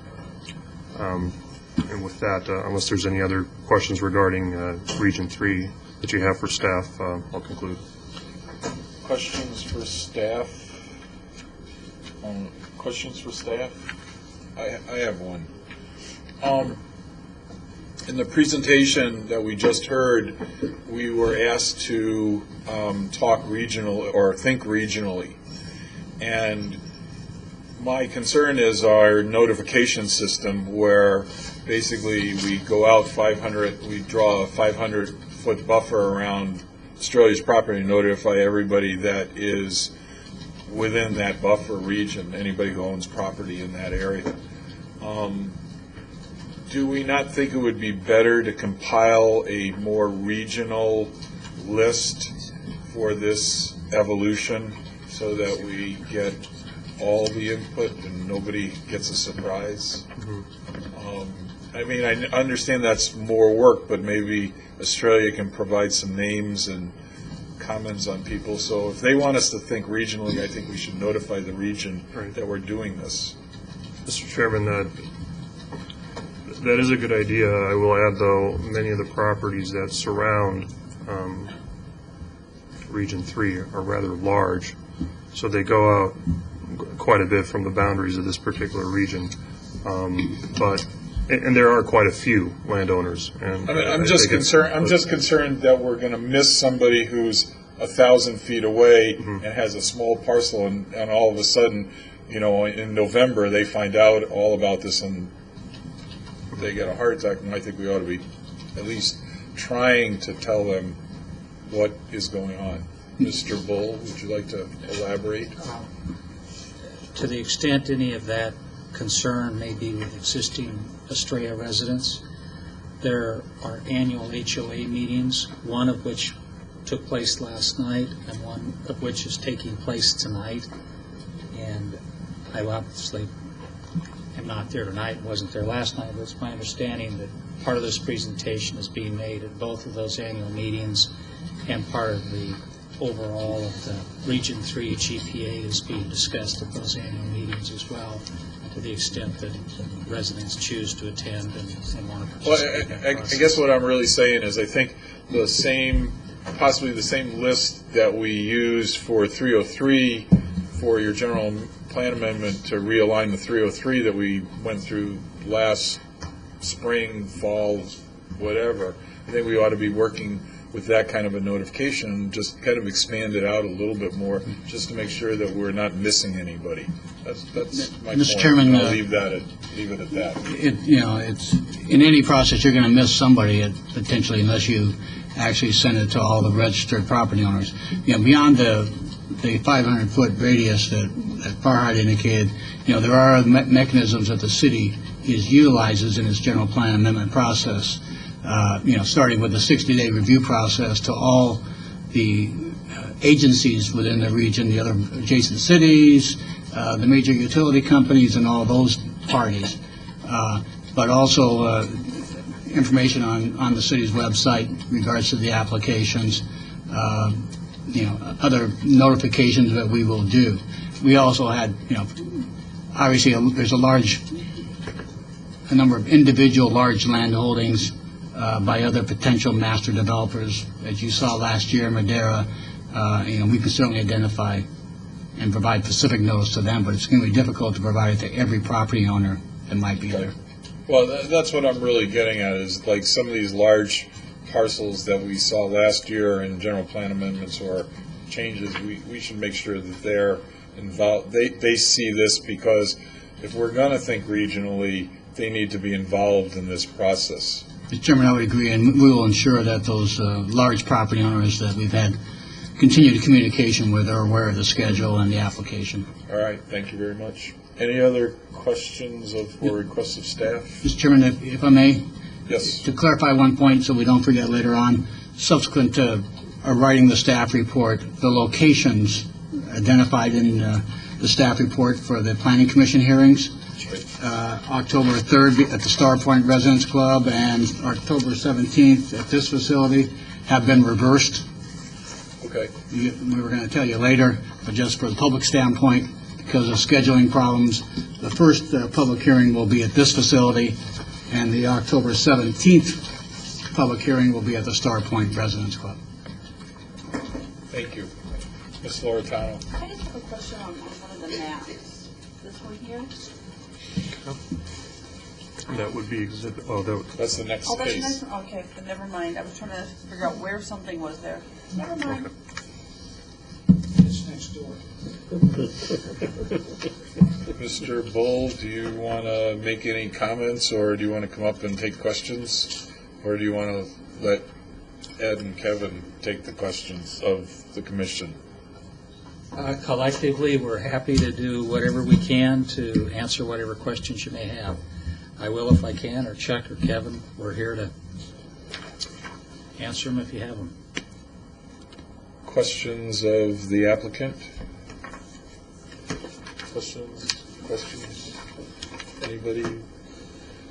And with that, unless there's any other questions regarding Region 3 that you have for staff, I'll conclude. Questions for staff? Questions for staff? I have one. In the presentation that we just heard, we were asked to talk regional or think regionally. And my concern is our notification system, where basically we go out 500, we draw a 500-foot buffer around Estrella's property and notify everybody that is within that buffer region, anybody who owns property in that area. Do we not think it would be better to compile a more regional list for this evolution so that we get all the input and nobody gets a surprise? I mean, I understand that's more work, but maybe Estrella can provide some names and comments on people. So if they want us to think regionally, I think we should notify the region that we're doing this. Mr. Chairman, that is a good idea. I will add, though, many of the properties that surround Region 3 are rather large, so they go out quite a bit from the boundaries of this particular region. And there are quite a few landowners. And I mean, I'm just concerned that we're going to miss somebody who's 1,000 feet away and has a small parcel, and all of a sudden, you know, in November they find out all about this and they get a heart attack. And I think we ought to be at least trying to tell them what is going on. Mr. Bull, would you like to elaborate? To the extent any of that concern may be with existing Estrella residents, there are annual HOA meetings, one of which took place last night and one of which is taking place tonight. And I obviously am not there tonight, wasn't there last night, but it's my understanding that part of this presentation is being made at both of those annual meetings, and part of the overall of the Region 3 GPA is being discussed at those annual meetings as well, to the extent that residents choose to attend and want to participate. Well, I guess what I'm really saying is I think the same, possibly the same list that we used for 303 for your general plan amendment to realign the 303 that we went through last spring, fall, whatever, I think we ought to be working with that kind of a notification, just kind of expand it out a little bit more, just to make sure that we're not missing anybody. That's my Mr. point. Chairman, I'll leave it at that. It's in any process you're going to miss somebody potentially, unless you actually send it to all the registered property owners. Beyond the 500-foot radius that Farhad indicated, there are mechanisms that the city utilizes in its general plan amendment process. Starting with the 60-day review process to all the agencies within the region, the other adjacent cities, the major utility companies, and all those parties. But also information on the city's website in regards to the applications, other notifications that we will do. We also had, obviously there's a number of individual large land holdings by other potential master developers. As you saw last year in Madera, we can certainly identify and provide specific notice to them, but it's going to be difficult to provide it to every property owner that might be there. Well, that's what I'm really getting at, is like some of these large parcels that we saw last year in general plan amendments or changes, we should make sure that they're involved. They see this, because if we're going to think regionally, they need to be involved in this process. Mr. Chairman, I would agree, and we will ensure that those large property owners that we've had continued communication with are aware of the schedule and the application. All right, thank you very much. Any other questions or requests of staff? Mr. Chairman, if I may? Yes. To clarify one point so we don't forget later on, subsequent to writing the staff report, the locations identified in the staff report for the Planning Commission hearings, October 3rd at the Star Point Residence Club and October 17th at this facility, have been reversed. Okay. We were going to tell you later, but just for the public standpoint, because of scheduling problems, the first public hearing will be at this facility, and the October 17th public hearing will be at the Star Point Residence Club. Thank you. Ms. Loretano. I just have a question on one of the maps. This one here? That would be exhibit, That's the next Oh, that's the case. next one, okay, then never mind. I was trying to figure out where something was there. Never mind. It's next door. Mr. Bull, do you want to make any comments, or do you want to come up and take questions? Or do you want to let Ed and Kevin take the questions of the commission? Collectively, we're happy to do whatever we can to answer whatever questions you may have. I will if I can, or Chuck or Kevin. We're here to answer them if you have them. Questions of the applicant? Questions? Anybody?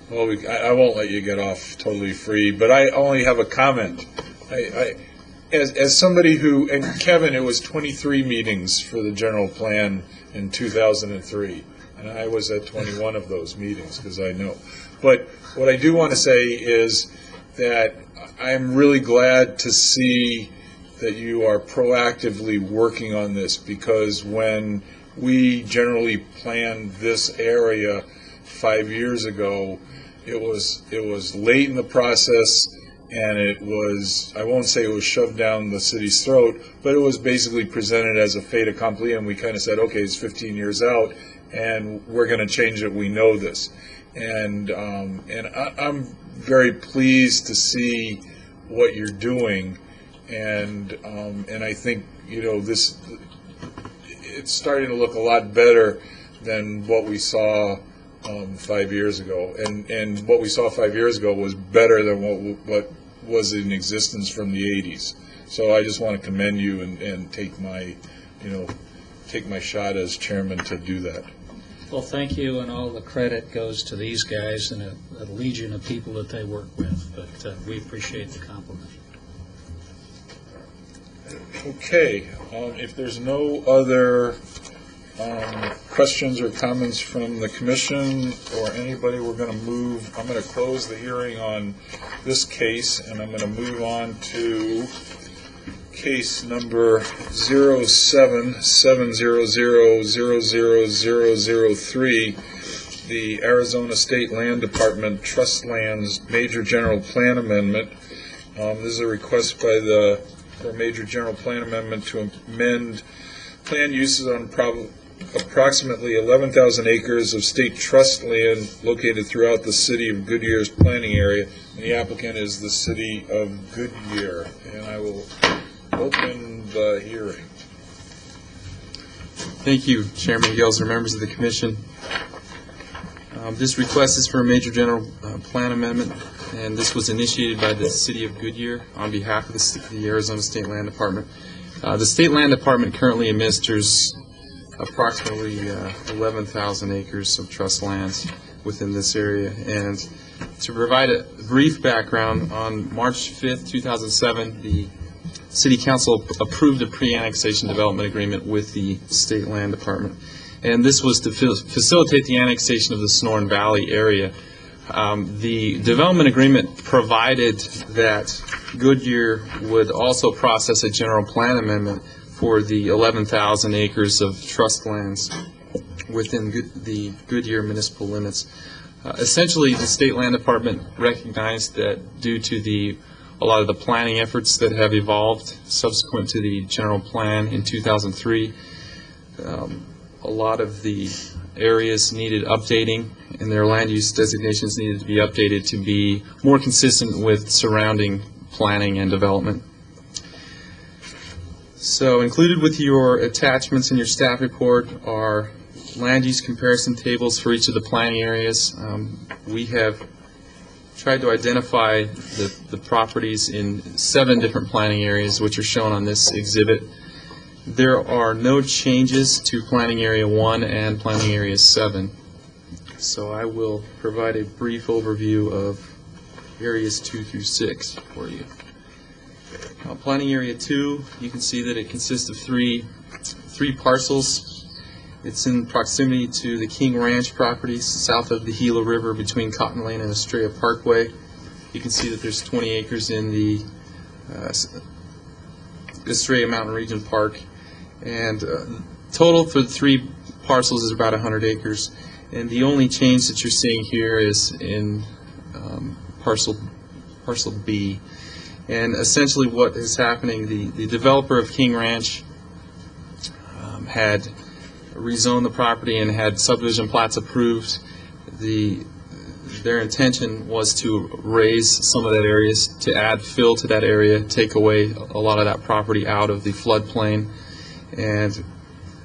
Well, I won't let you get off totally free, but I only have a comment. As somebody who, and Kevin, it was 23 meetings for the general plan in 2003, and I was at 21 of those meetings, because I know. But what I do want to say is that I'm really glad to see that you are proactively working on this, because when we generally planned this area 5 years ago, it was late in the process, and it was, I won't say it was shoved down the city's throat, but it was basically presented as a fait accompli, and we kind of said, okay, it's 15 years out, and we're going to change it, we know this. And I'm very pleased to see what you're doing, and I think, this, it's starting to look a lot better than what we saw 5 years ago, and what we saw 5 years ago was better than what was in existence from the 80s. So I just want to commend you and take my shot as chairman to do that. Well, thank you, and all the credit goes to these guys and a legion of people that they work with, but we appreciate the compliment. Okay, if there's no other questions or comments from the commission or anybody, we're going to move. I'm going to close the hearing on this case, and I'm going to move on to case number 0770000003, the Arizona State Land Department Trust Lands Major General Plan Amendment. This is a request by the Major General Plan Amendment to amend plan uses on approximately 11,000 acres of state trust land located throughout the city of Goodyear's planning area. And the applicant is the city of Goodyear. And I will open the hearing. Thank you, Chairman Gelser, members of the Commission. This request is for a major general plan amendment, and this was initiated by the City of Goodyear on behalf of the Arizona State Land Department. The State Land Department currently administers approximately 11,000 acres of trust lands within this area. And to provide a brief background, on March 5th, 2007, the City Council approved a pre-annexation development agreement with the State Land Department. And this was to facilitate the annexation of the Sonoran Valley area. The development agreement provided that Goodyear would also process a general plan amendment for the 11,000 acres of trust lands within the Goodyear municipal limits. Essentially, the State Land Department recognized that due to a lot of the planning efforts that have evolved subsequent to the general plan in 2003, a lot of the areas needed updating, and their land use designations needed to be updated to be more consistent with surrounding planning and development. So included with your attachments in your staff report are land use comparison tables for each of the planning areas. We have tried to identify the properties in 7 different planning areas, which are shown on this exhibit. There are no changes to Planning Area 1 and Planning Area 7. So I will provide a brief overview of Areas 2 through 6 for you. Planning Area 2, you can see that it consists of three parcels. It's in proximity to the King Ranch properties south of the Gila River between Cotton Lane and Estrella Parkway. You can see that there's 20 acres in the Estrella Mountain Region Park. And total for the 3 parcels is about 100 acres. And the only change that you're seeing here is in parcel B. And essentially what is happening, the developer of King Ranch had rezoned the property and had subdivision plats approved. Their intention was to raise some of that area, to add fill to that area, take away a lot of that property out of the floodplain. And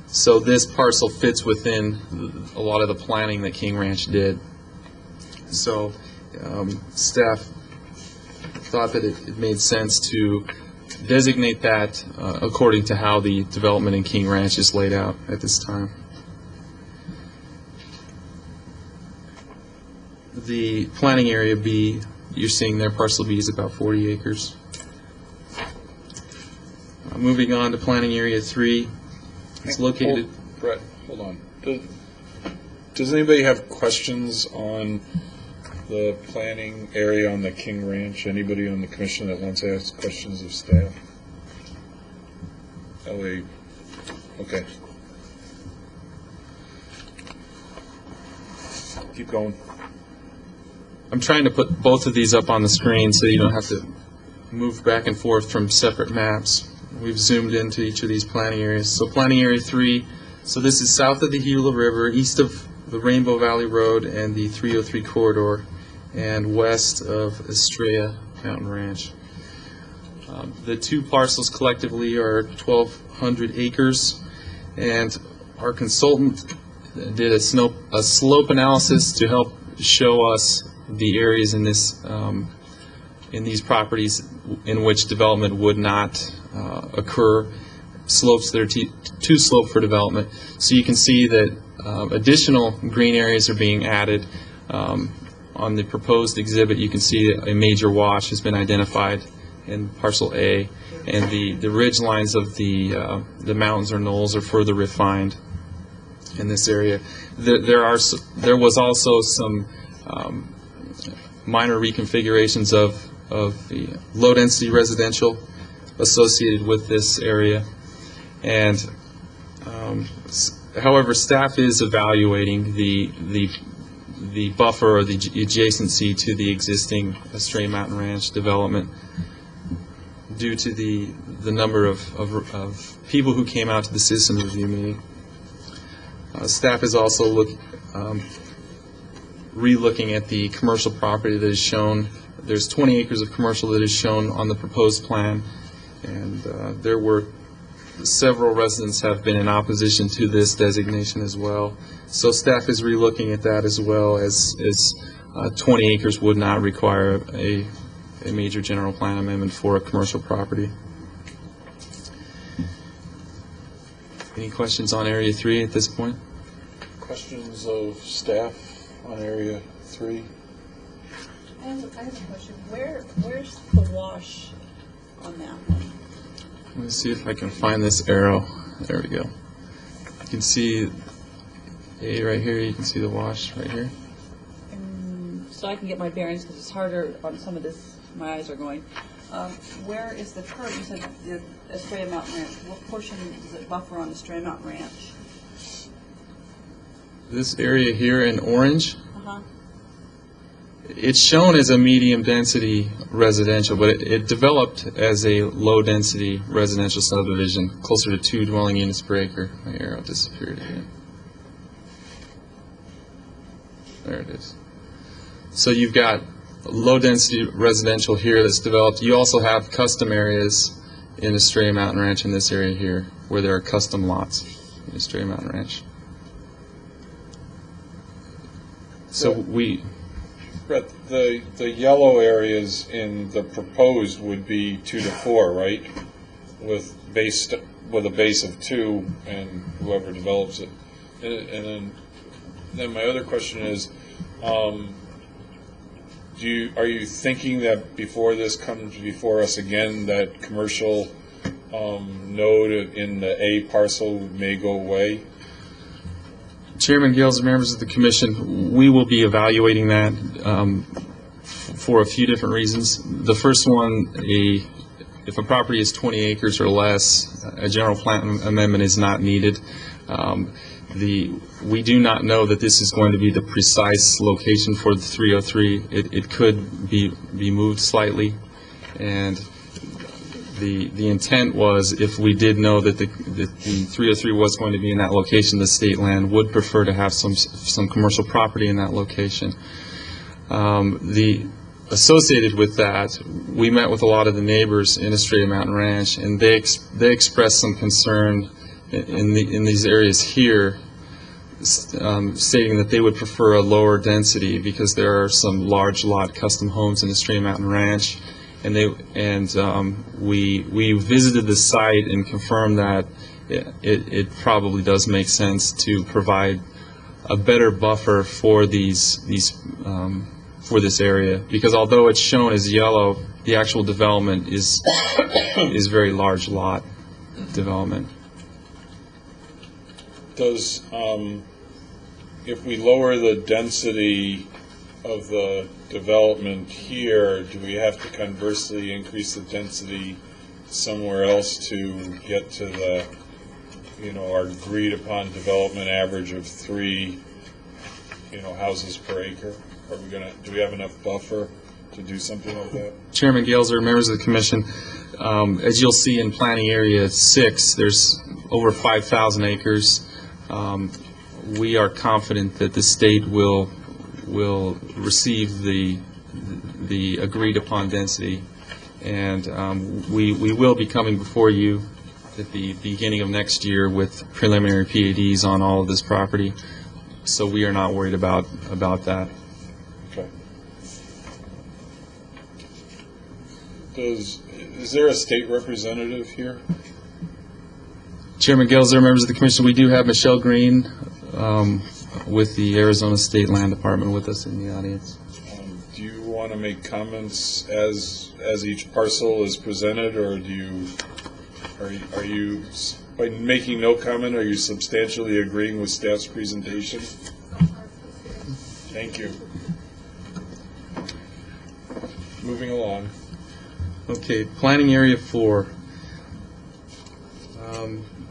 so this parcel fits within a lot of the planning that King Ranch did. So staff thought that it made sense to designate that according to how the development in King Ranch is laid out at this time. The planning area B, you're seeing there, parcel B is about 40 acres. Moving on to planning area 3, it's located... Brett, hold on. Does anybody have questions on the planning area on the King Ranch? Anybody on the commission that wants to ask questions of staff? Ellie, okay. Keep going. I'm trying to put both of these up on the screen so you don't have to move back and forth from separate maps. We've zoomed into each of these planning areas. So planning area 3, so this is south of the Gila River, east of the Rainbow Valley Road and the 303 corridor, and west of Estrella Mountain Ranch. The two parcels collectively are 1,200 acres, and our consultant did a slope analysis to help show us the areas in this in these properties in which development would not occur, slopes that are too sloped for development. So you can see that additional green areas are being added. On the proposed exhibit, you can see that a major wash has been identified in parcel A, and the ridge lines of the mountains or knolls are further refined in this area. There was also some minor reconfigurations of the low-density residential associated with this area, and however, staff is evaluating the buffer or the adjacency to the existing Estrella Mountain Ranch development due to the number of people who came out to the citizen review meeting. Staff is also re-looking at the commercial property that is shown. There's 20 acres of commercial that is shown on the proposed plan, and there were several residents have been in opposition to this designation as well. So staff is re-looking at that as well, as 20 acres would not require a major general plan amendment for a commercial property. Any questions on Area 3 at this point? Questions of staff on Area 3? I have a question. Where's the wash on that one? Let me see if I can find this arrow. There we go. You can see A right here. You can see the wash right here. So I can get my bearings because it's harder on some of this. My eyes are going. Where is the curve? You said the Estrella Mountain Ranch. What portion does it buffer on Estrella Mountain Ranch? This area here in orange, Uh-huh. it's shown as a medium density residential, but it developed as a low density residential subdivision, closer to 2 dwelling units per acre. My arrow disappeared again. There it is. So you've got low density residential here that's developed. You also have custom areas in Estrella Mountain Ranch in this area here, where there are custom lots in Estrella Mountain Ranch. So Brett, the yellow areas in the proposed would be 2 to 4, right? With a base of 2, and whoever develops it. And then my other question is, are you thinking that before this comes before us again, that commercial node in the A parcel may go away? Chairman Gales and members of the Commission, we will be evaluating that for a few different reasons. The first one, if a property is 20 acres or less, a general plan amendment is not needed. we do not know that this is going to be the precise location for the 303. It could be moved slightly, and the intent was, if we did know that the 303 was going to be in that location, the state land would prefer to have some commercial property in that location. Associated with that, we met with a lot of the neighbors in Estrella Mountain Ranch, and they expressed some concern in these areas here, stating that they would prefer a lower density because there are some large lot custom homes in Estrella Mountain Ranch, and we visited the site and confirmed that it probably does make sense to provide a better buffer for for this area, because although it's shown as yellow, the actual development is very large lot development. Does, if we lower the density of the development here, do we have to conversely increase the density somewhere else to get to the, our agreed upon development average of 3, houses per acre? Do we have enough buffer to do something like that? Chairman Gailzer, members of the commission, as you'll see in planning area 6, there's over 5,000 acres. We are confident that the state will receive the agreed upon density, and we will be coming before you at the beginning of next year with preliminary PADs on all of this property, so we are not worried about that. Okay. Is there a state representative here? Chairman Gailzer, members of the commission, we do have Michelle Green with the Arizona State Land Department with us in the audience. Do you want to make comments as each parcel is presented, or are you by making no comment, are you substantially agreeing with staff's presentation? Thank you. Moving along. Okay, planning area 4.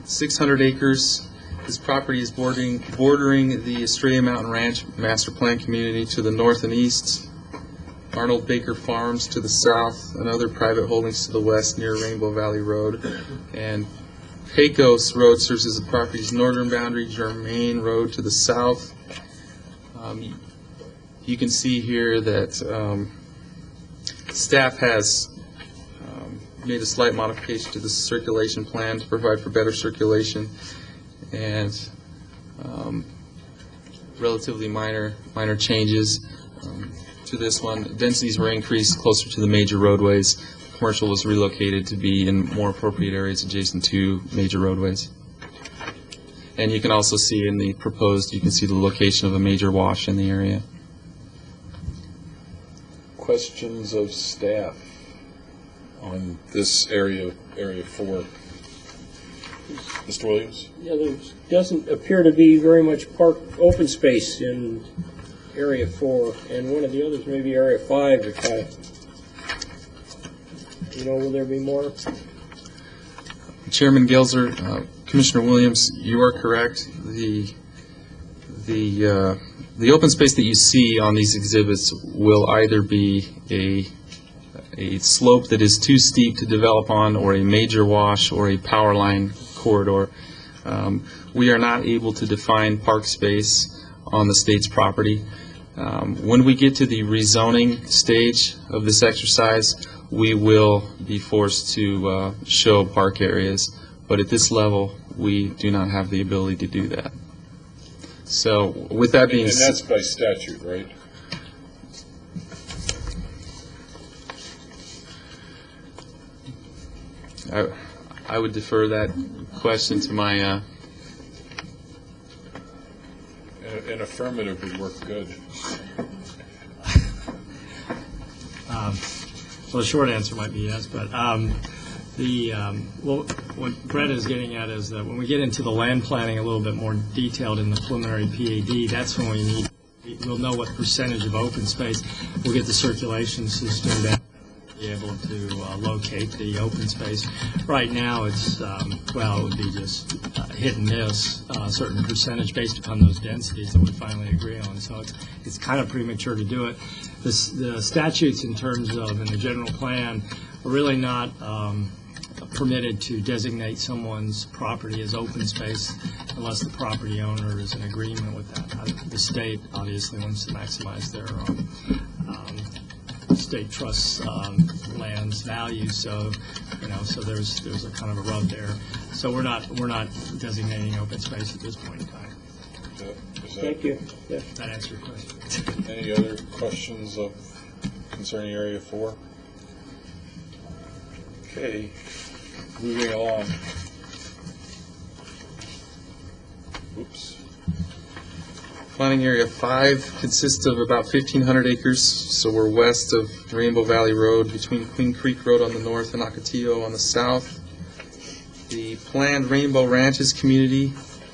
600 acres. This property is bordering the Estrella Mountain Ranch Master Plan Community to the north and east, Arnold Baker Farms to the south, and other private holdings to the west near Rainbow Valley Road. And Pecos Road serves as the property's northern boundary, Germain Road to the south. You can see here that staff has made a slight modification to the circulation plan to provide for better circulation, and relatively minor changes to this one. Densities were increased closer to the major roadways. Commercial was relocated to be in more appropriate areas adjacent to major roadways. And you can also see in the proposed, you can see the location of a major wash in the area. Questions of staff on this area 4. Mr. Williams? Yeah, there doesn't appear to be very much open space in Area 4, and one of the others, maybe Area 5, will there be more? Chairman Gailzer, Commissioner Williams, you are correct. The open space that you see on these exhibits will either be a slope that is too steep to develop on, or a major wash, or a power line corridor. We are not able to define park space on the state's property. When we get to the rezoning stage of this exercise, we will be forced to show park areas, but at this level, we do not have the ability to do that. So, with that being said, and that's by statute, right? I would defer that question to my... An affirmative would work good. Well, the short answer might be yes, but what Brett is getting at is that when we get into the land planning a little bit more detailed in the preliminary PAD, that's when we'll know what percentage of open space. We'll get the circulation system down, be able to locate the open space. Right now, it's, well, it would be just hit and miss, a certain percentage based upon those densities that we finally agree on. So it's kind of premature to do it. The statutes in terms of, in the general plan, are really not permitted to designate someone's property as open space unless the property owner is in agreement with that. The state obviously wants to maximize their state trust land's value, so so there's a kind of a rub there. So we're not designating open space at this point in time. Thank you. Yeah. That answers your question. Any other questions concerning Area 4? Okay, moving along. Oops. Planning Area 5 consists of about 1,500 acres, so we're west of Rainbow Valley Road, between Queen Creek Road on the north and Ocotillo on the south. The planned Rainbow Ranches community,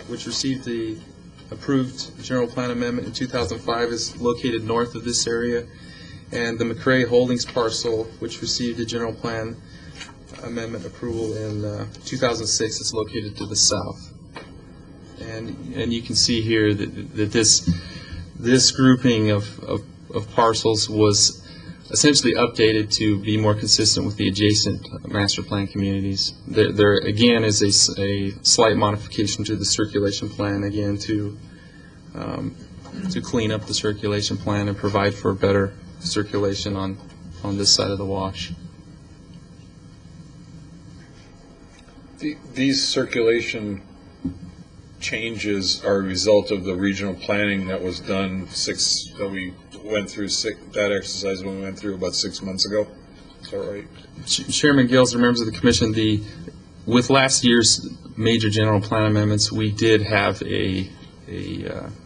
which received the approved general plan amendment in 2005, is located north of this area, and the McRae Holdings parcel, which received a general plan amendment approval in 2006, is located to the south. And you can see here that this grouping of parcels was essentially updated to be more consistent with the adjacent master plan communities. There again is a slight modification to the circulation plan, again to clean up the circulation plan and provide for better circulation on this side of the wash. These circulation changes are a result of the regional planning that was done that exercise we went through about 6 months ago. Is that right? Chairman Gills, members of the commission, with last year's major general plan amendments, we did have a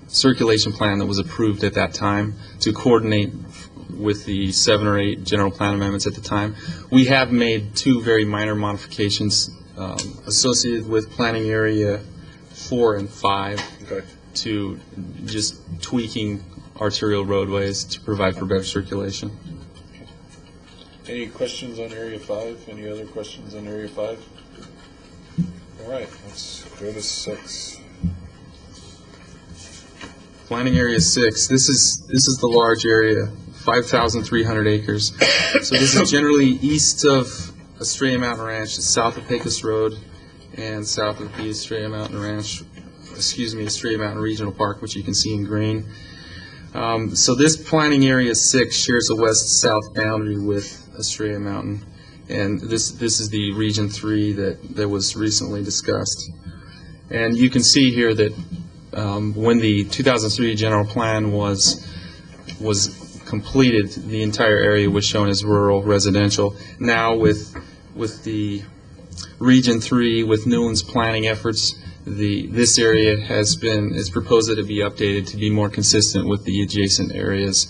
circulation plan that was approved at that time to coordinate with the 7 or 8 general plan amendments at the time. We have made 2 very minor modifications associated with planning area 4 and 5, okay, to just tweaking arterial roadways to provide for better circulation. Any questions on Area 5? Any other questions on Area 5? All right, let's go to 6. Planning Area 6. This is the large area, 5,300 acres. So this is generally east of Estrella Mountain Ranch, south of Pecos Road, and south of the Estrella Mountain Regional Park, which you can see in green. So this planning area 6 shares a west-south boundary with Estrella Mountain, and this is the Region 3 that was recently discussed. And you can see here that when the 2003 general plan was completed, the entire area was shown as rural residential. Now with the Region 3, with Newland's planning efforts, this area is proposed that it be updated to be more consistent with the adjacent areas.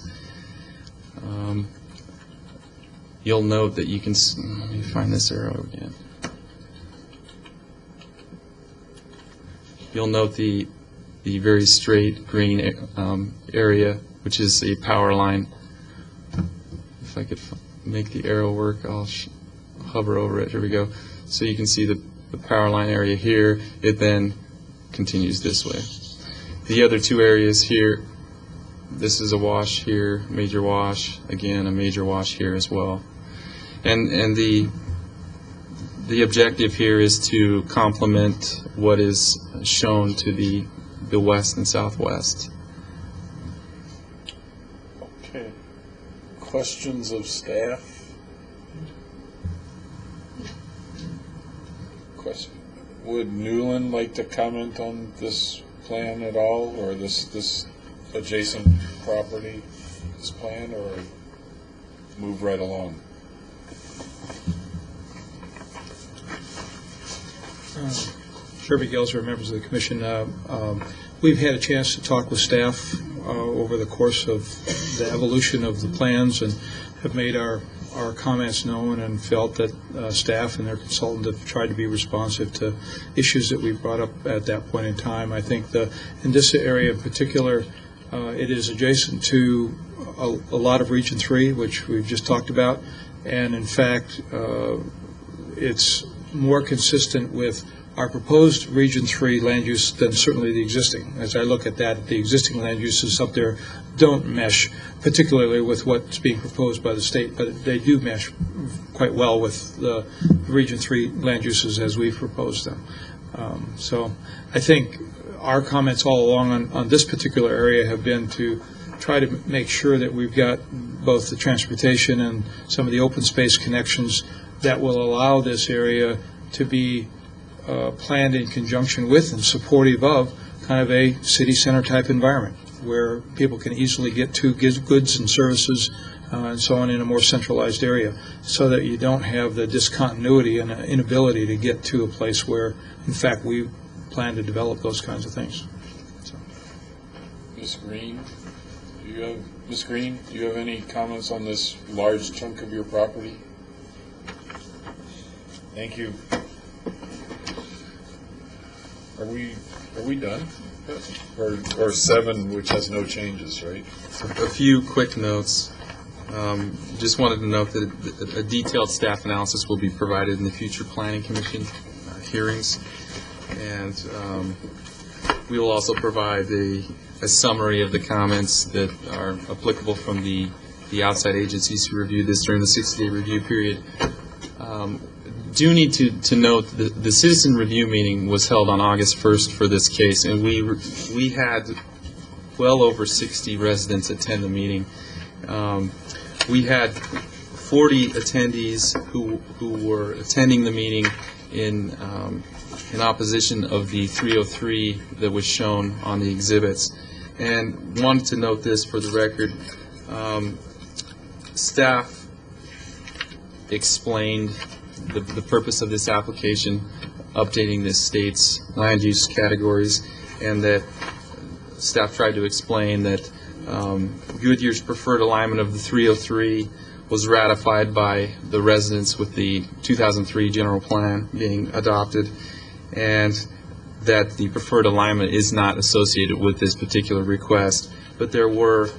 You'll note that you can, let me find this arrow again. You'll note the very straight green area, which is a power line. If I could make the arrow work, I'll hover over it. Here we go. So you can see the power line area here. It then continues this way. The other 2 areas here, this is a wash here, major wash, again a major wash here as well. And the objective here is to complement what is shown to the west and southwest. Okay. Questions of staff? Would Newland like to comment on this plan at all, or this adjacent property, this plan, or move right along? Sherby Gelser, members of the commission, we've had a chance to talk with staff over the course of the evolution of the plans and have made our comments known and felt that staff and their consultant have tried to be responsive to issues that we brought up at that point in time. I think in this area in particular, it is adjacent to a lot of Region 3, which we've just talked about, and in fact, it's more consistent with our proposed Region 3 land use than certainly the existing. As I look at that, the existing land uses up there don't mesh particularly with what's being proposed by the state, but they do mesh quite well with the Region 3 land uses as we've proposed them. So I think our comments all along on this particular area have been to try to make sure that we've got both the transportation and some of the open space connections that will allow this area to be planned in conjunction with and supportive of kind of a city center type environment where people can easily get to goods and services and so on in a more centralized area, so that you don't have the discontinuity and inability to get to a place where, in fact, we plan to develop those kinds of things. So. Ms. Green, do you have any comments on this large chunk of your property? Thank you. Are we done? Or 7, which has no changes, right? A few quick notes. Just wanted to note that a detailed staff analysis will be provided in the future Planning Commission hearings, and we will also provide a summary of the comments that are applicable from the outside agencies who reviewed this during the 60-day review period. Do need to note that the citizen review meeting was held on August 1st for this case, and we had well over 60 residents attend the meeting. We had 40 attendees who were attending the meeting in opposition of the 303 that was shown on the exhibits. And wanted to note this for the record. Staff explained the purpose of this application, updating this state's land use categories, and that staff tried to explain that Goodyear's preferred alignment of the 303 was ratified by the residents with the 2003 general plan being adopted, and that the preferred alignment is not associated with this particular request. But there were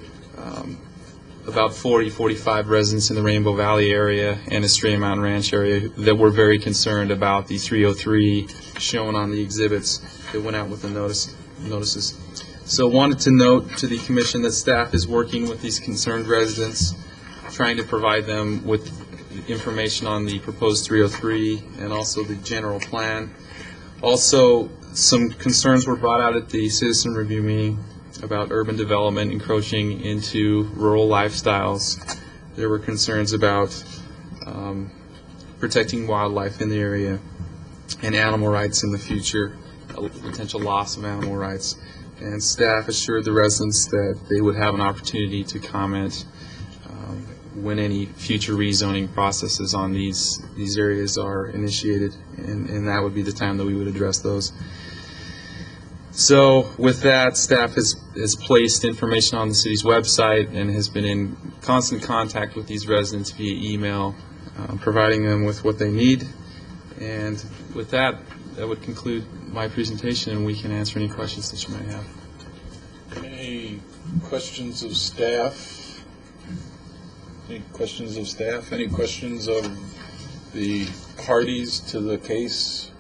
about 45 residents in the Rainbow Valley area and Estrella Mountain Ranch area that were very concerned about the 303 shown on the exhibits that went out with the notices. So wanted to note to the Commission that staff is working with these concerned residents, trying to provide them with information on the proposed 303 and also the general plan. Also, some concerns were brought out at the citizen review meeting about urban development encroaching into rural lifestyles. There were concerns about protecting wildlife in the area and animal rights in the future, potential loss of animal rights. And staff assured the residents that they would have an opportunity to comment when any future rezoning processes on these areas are initiated, and that would be the time that we would address those. So with that, staff has placed information on the city's website and has been in constant contact with these residents via email, providing them with what they need. And with that, that would conclude my presentation, and we can answer any questions that you might have. Any questions of staff? Any questions of staff? Any questions of the parties to the case?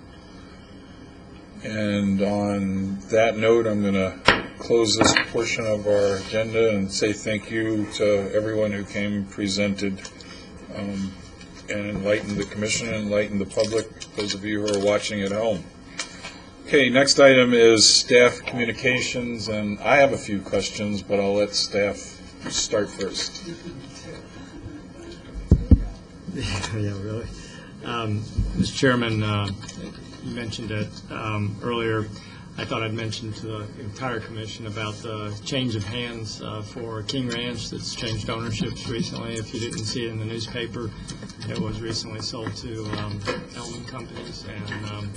And on that note, I'm going to close this portion of our agenda and say thank you to everyone who came and presented and enlightened the Commission and enlightened the public, those of you who are watching at home. Okay, next item is staff communications, and I have a few questions, but I'll let staff start first. Yeah, really. Mr. Chairman, you mentioned it earlier. I thought I'd mention to the entire Commission about the change of hands for King Ranch that's changed ownerships recently. If you didn't see it in the newspaper, it was recently sold to Elman Companies, and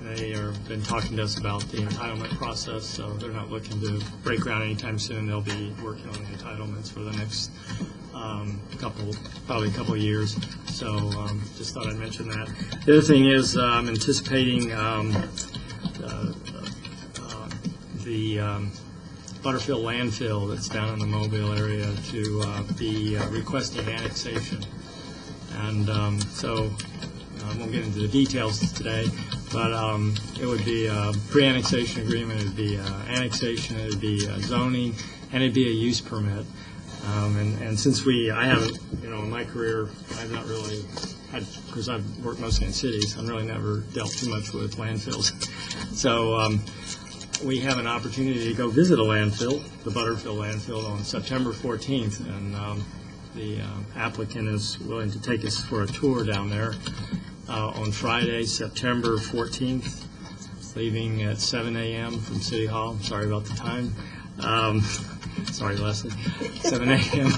they have been talking to us about the entitlement process, so they're not looking to break ground anytime soon. They'll be working on the entitlements for the next probably a couple of years. So just thought I'd mention that. The other thing is I'm anticipating the Butterfield landfill that's down in the Mobile area to be requesting annexation. And so I won't get into the details today, but it would be a pre-annexation agreement, it would be annexation, it would be zoning, and it'd be a use permit. And since I haven't, in my career, I've not really had, because I've worked mostly in cities, I've really never dealt too much with landfills. So we have an opportunity to go visit a landfill, the Butterfield landfill, on September 14th, and the applicant is willing to take us for a tour down there on Friday, September 14th, leaving at 7 a.m. from City Hall. Sorry about the time. Sorry, Leslie. 7 a.m.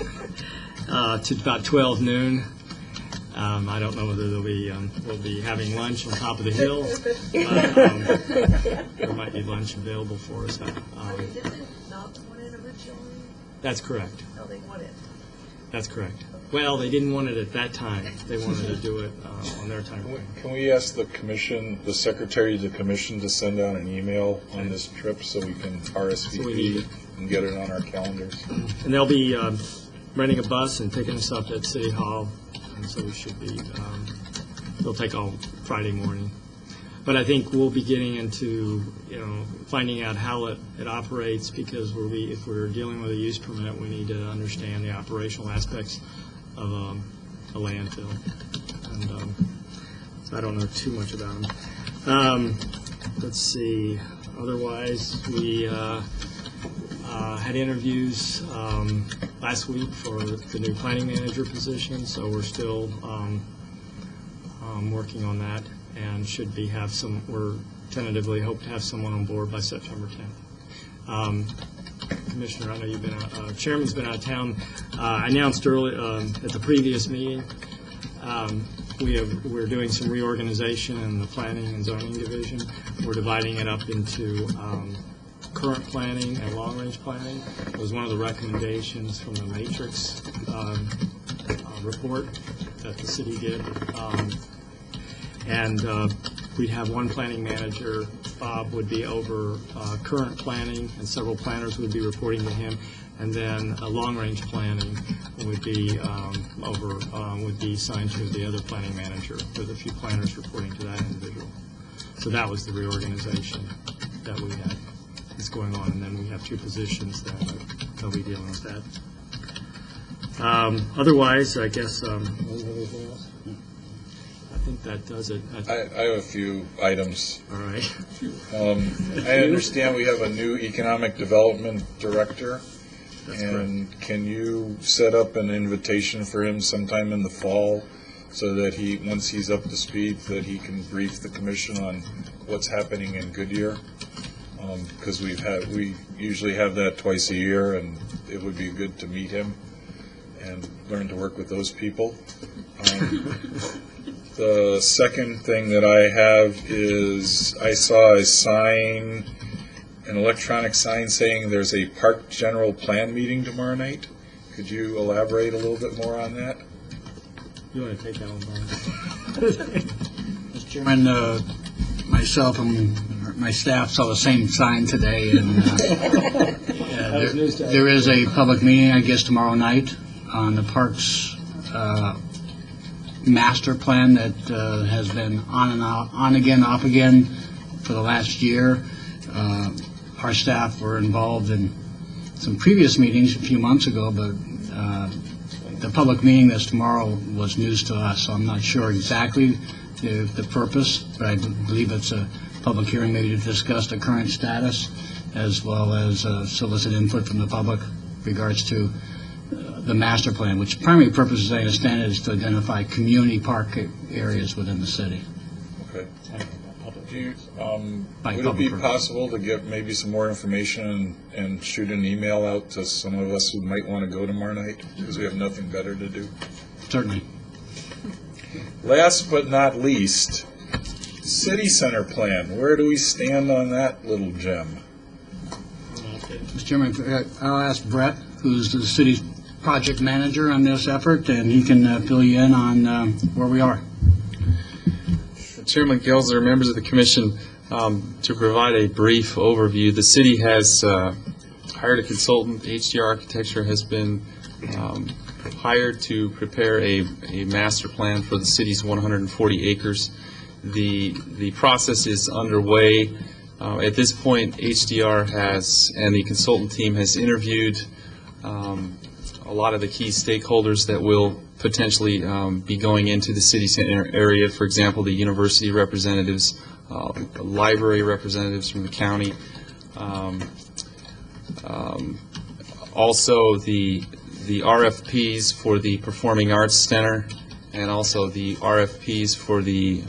To about 12 noon. I don't know whether we'll be having lunch on top of the hill, but there might be lunch available for us. Did they not want it originally? That's correct. No, they want it. That's correct. Well, they didn't want it at that time. They wanted to do it on their time. Can we ask the commission, the secretary of the commission, to send out an email on this trip so we can RSVP and get it on our calendars? And they'll be renting a bus and picking us up at City Hall, and so we should be, they'll take all Friday morning. But I think we'll be getting into, finding out how it operates, because if we're dealing with a use permit, we need to understand the operational aspects of a landfill. And so I don't know too much about them. Let's see. Otherwise, we had interviews last week for the new planning manager position, so we're still working on that, and we're tentatively hope to have someone on board by September 10th. Commissioner, I know you've been Chairman's been out of town. I announced early at the previous meeting we're doing some reorganization in the planning and zoning division. We're dividing it up into current planning and long-range planning. It was one of the recommendations from the matrix report that the city did. And we'd have one planning manager. Bob would be over current planning, and several planners would be reporting to him. And then long-range planning would be would be assigned to the other planning manager, with a few planners reporting to that individual. So that was the reorganization that we had that's going on, and then we have two positions that will be dealing with that. Otherwise, I guess. Anything else? I think that does it. I have a few items. All right. I understand we have a new economic development director. That's and correct. Can you set up an invitation for him sometime in the fall, so that once he's up to speed, that he can brief the commission on what's happening in Goodyear? Because we usually have that twice a year, and it would be good to meet him and learn to work with those people. The second thing that I have is I saw a sign, an electronic sign saying there's a park general plan meeting tomorrow night. Could you elaborate a little bit more on that? You want to take that one, Brian? Mr. Chairman, myself and my staff saw the same sign today, and there is a public meeting, I guess, tomorrow night on the parks master plan that has been on again, off again for the last year. Our staff were involved in some previous meetings a few months ago, but the public meeting that's tomorrow was news to us, so I'm not sure exactly the purpose, but I believe it's a public hearing maybe to discuss the current status, as well as solicit input from the public regards to the master plan, which primary purpose, as I understand it, is to identify community park areas within the city. Okay. Would it be possible to get maybe some more information and shoot an email out to some of us who might want to go tomorrow night, because we have nothing better to do? Certainly. Last but not least, city center plan. Where do we stand on that little gem? Mr. Chairman, I'll ask Brett, who's the city's project manager on this effort, and he can fill you in on where we are. Chairman Gelsler, members of the commission, to provide a brief overview, the city has hired a consultant. HDR Architecture has been hired to prepare a master plan for the city's 140 acres. The process is underway. At this point, HDR has, and the consultant team has interviewed a lot of the key stakeholders that will potentially be going into the city center area. For example, the university representatives, library representatives from the county, also the RFPs for the Performing Arts Center, and also the RFPs for the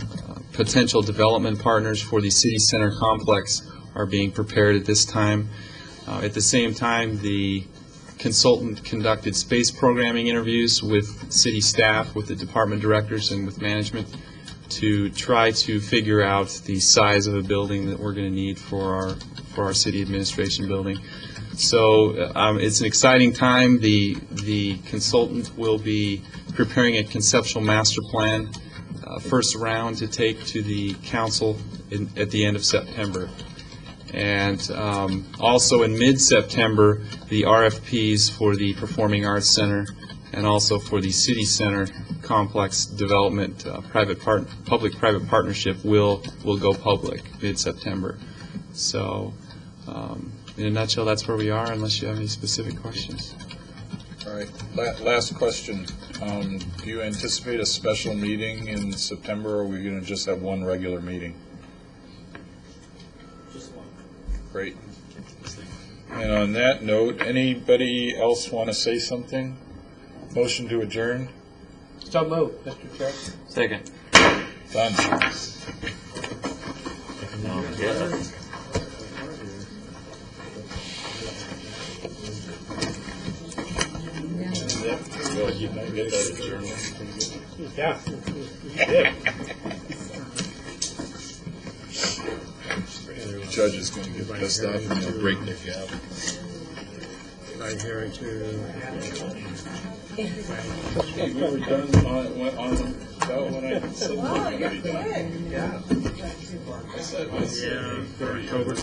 potential development partners for the city center complex are being prepared at this time. At the same time, the consultant conducted space programming interviews with city staff, with the department directors, and with management to try to figure out the size of a building that we're going to need for our city administration building. So it's an exciting time. The consultant will be preparing a conceptual master plan, first round to take to the council at the end of September. And also in mid-September, the RFPs for the Performing Arts Center and also for the City Center complex development, public-private partnership will go public mid-September. So in a nutshell, that's where we are, unless you have any specific questions. All right, last question. Do you anticipate a special meeting in September, or are we going to just have one regular meeting? Great. And on that note, anybody else want to say something? Motion to adjourn? So moved, Mr. Chair. Second. Done. You can get that adjourned. Yeah. The judge is going to get pissed off and he'll break the gap. Right here to. Okay, we were done that when I said we were going to be done. Yeah. I said, Yeah, for October.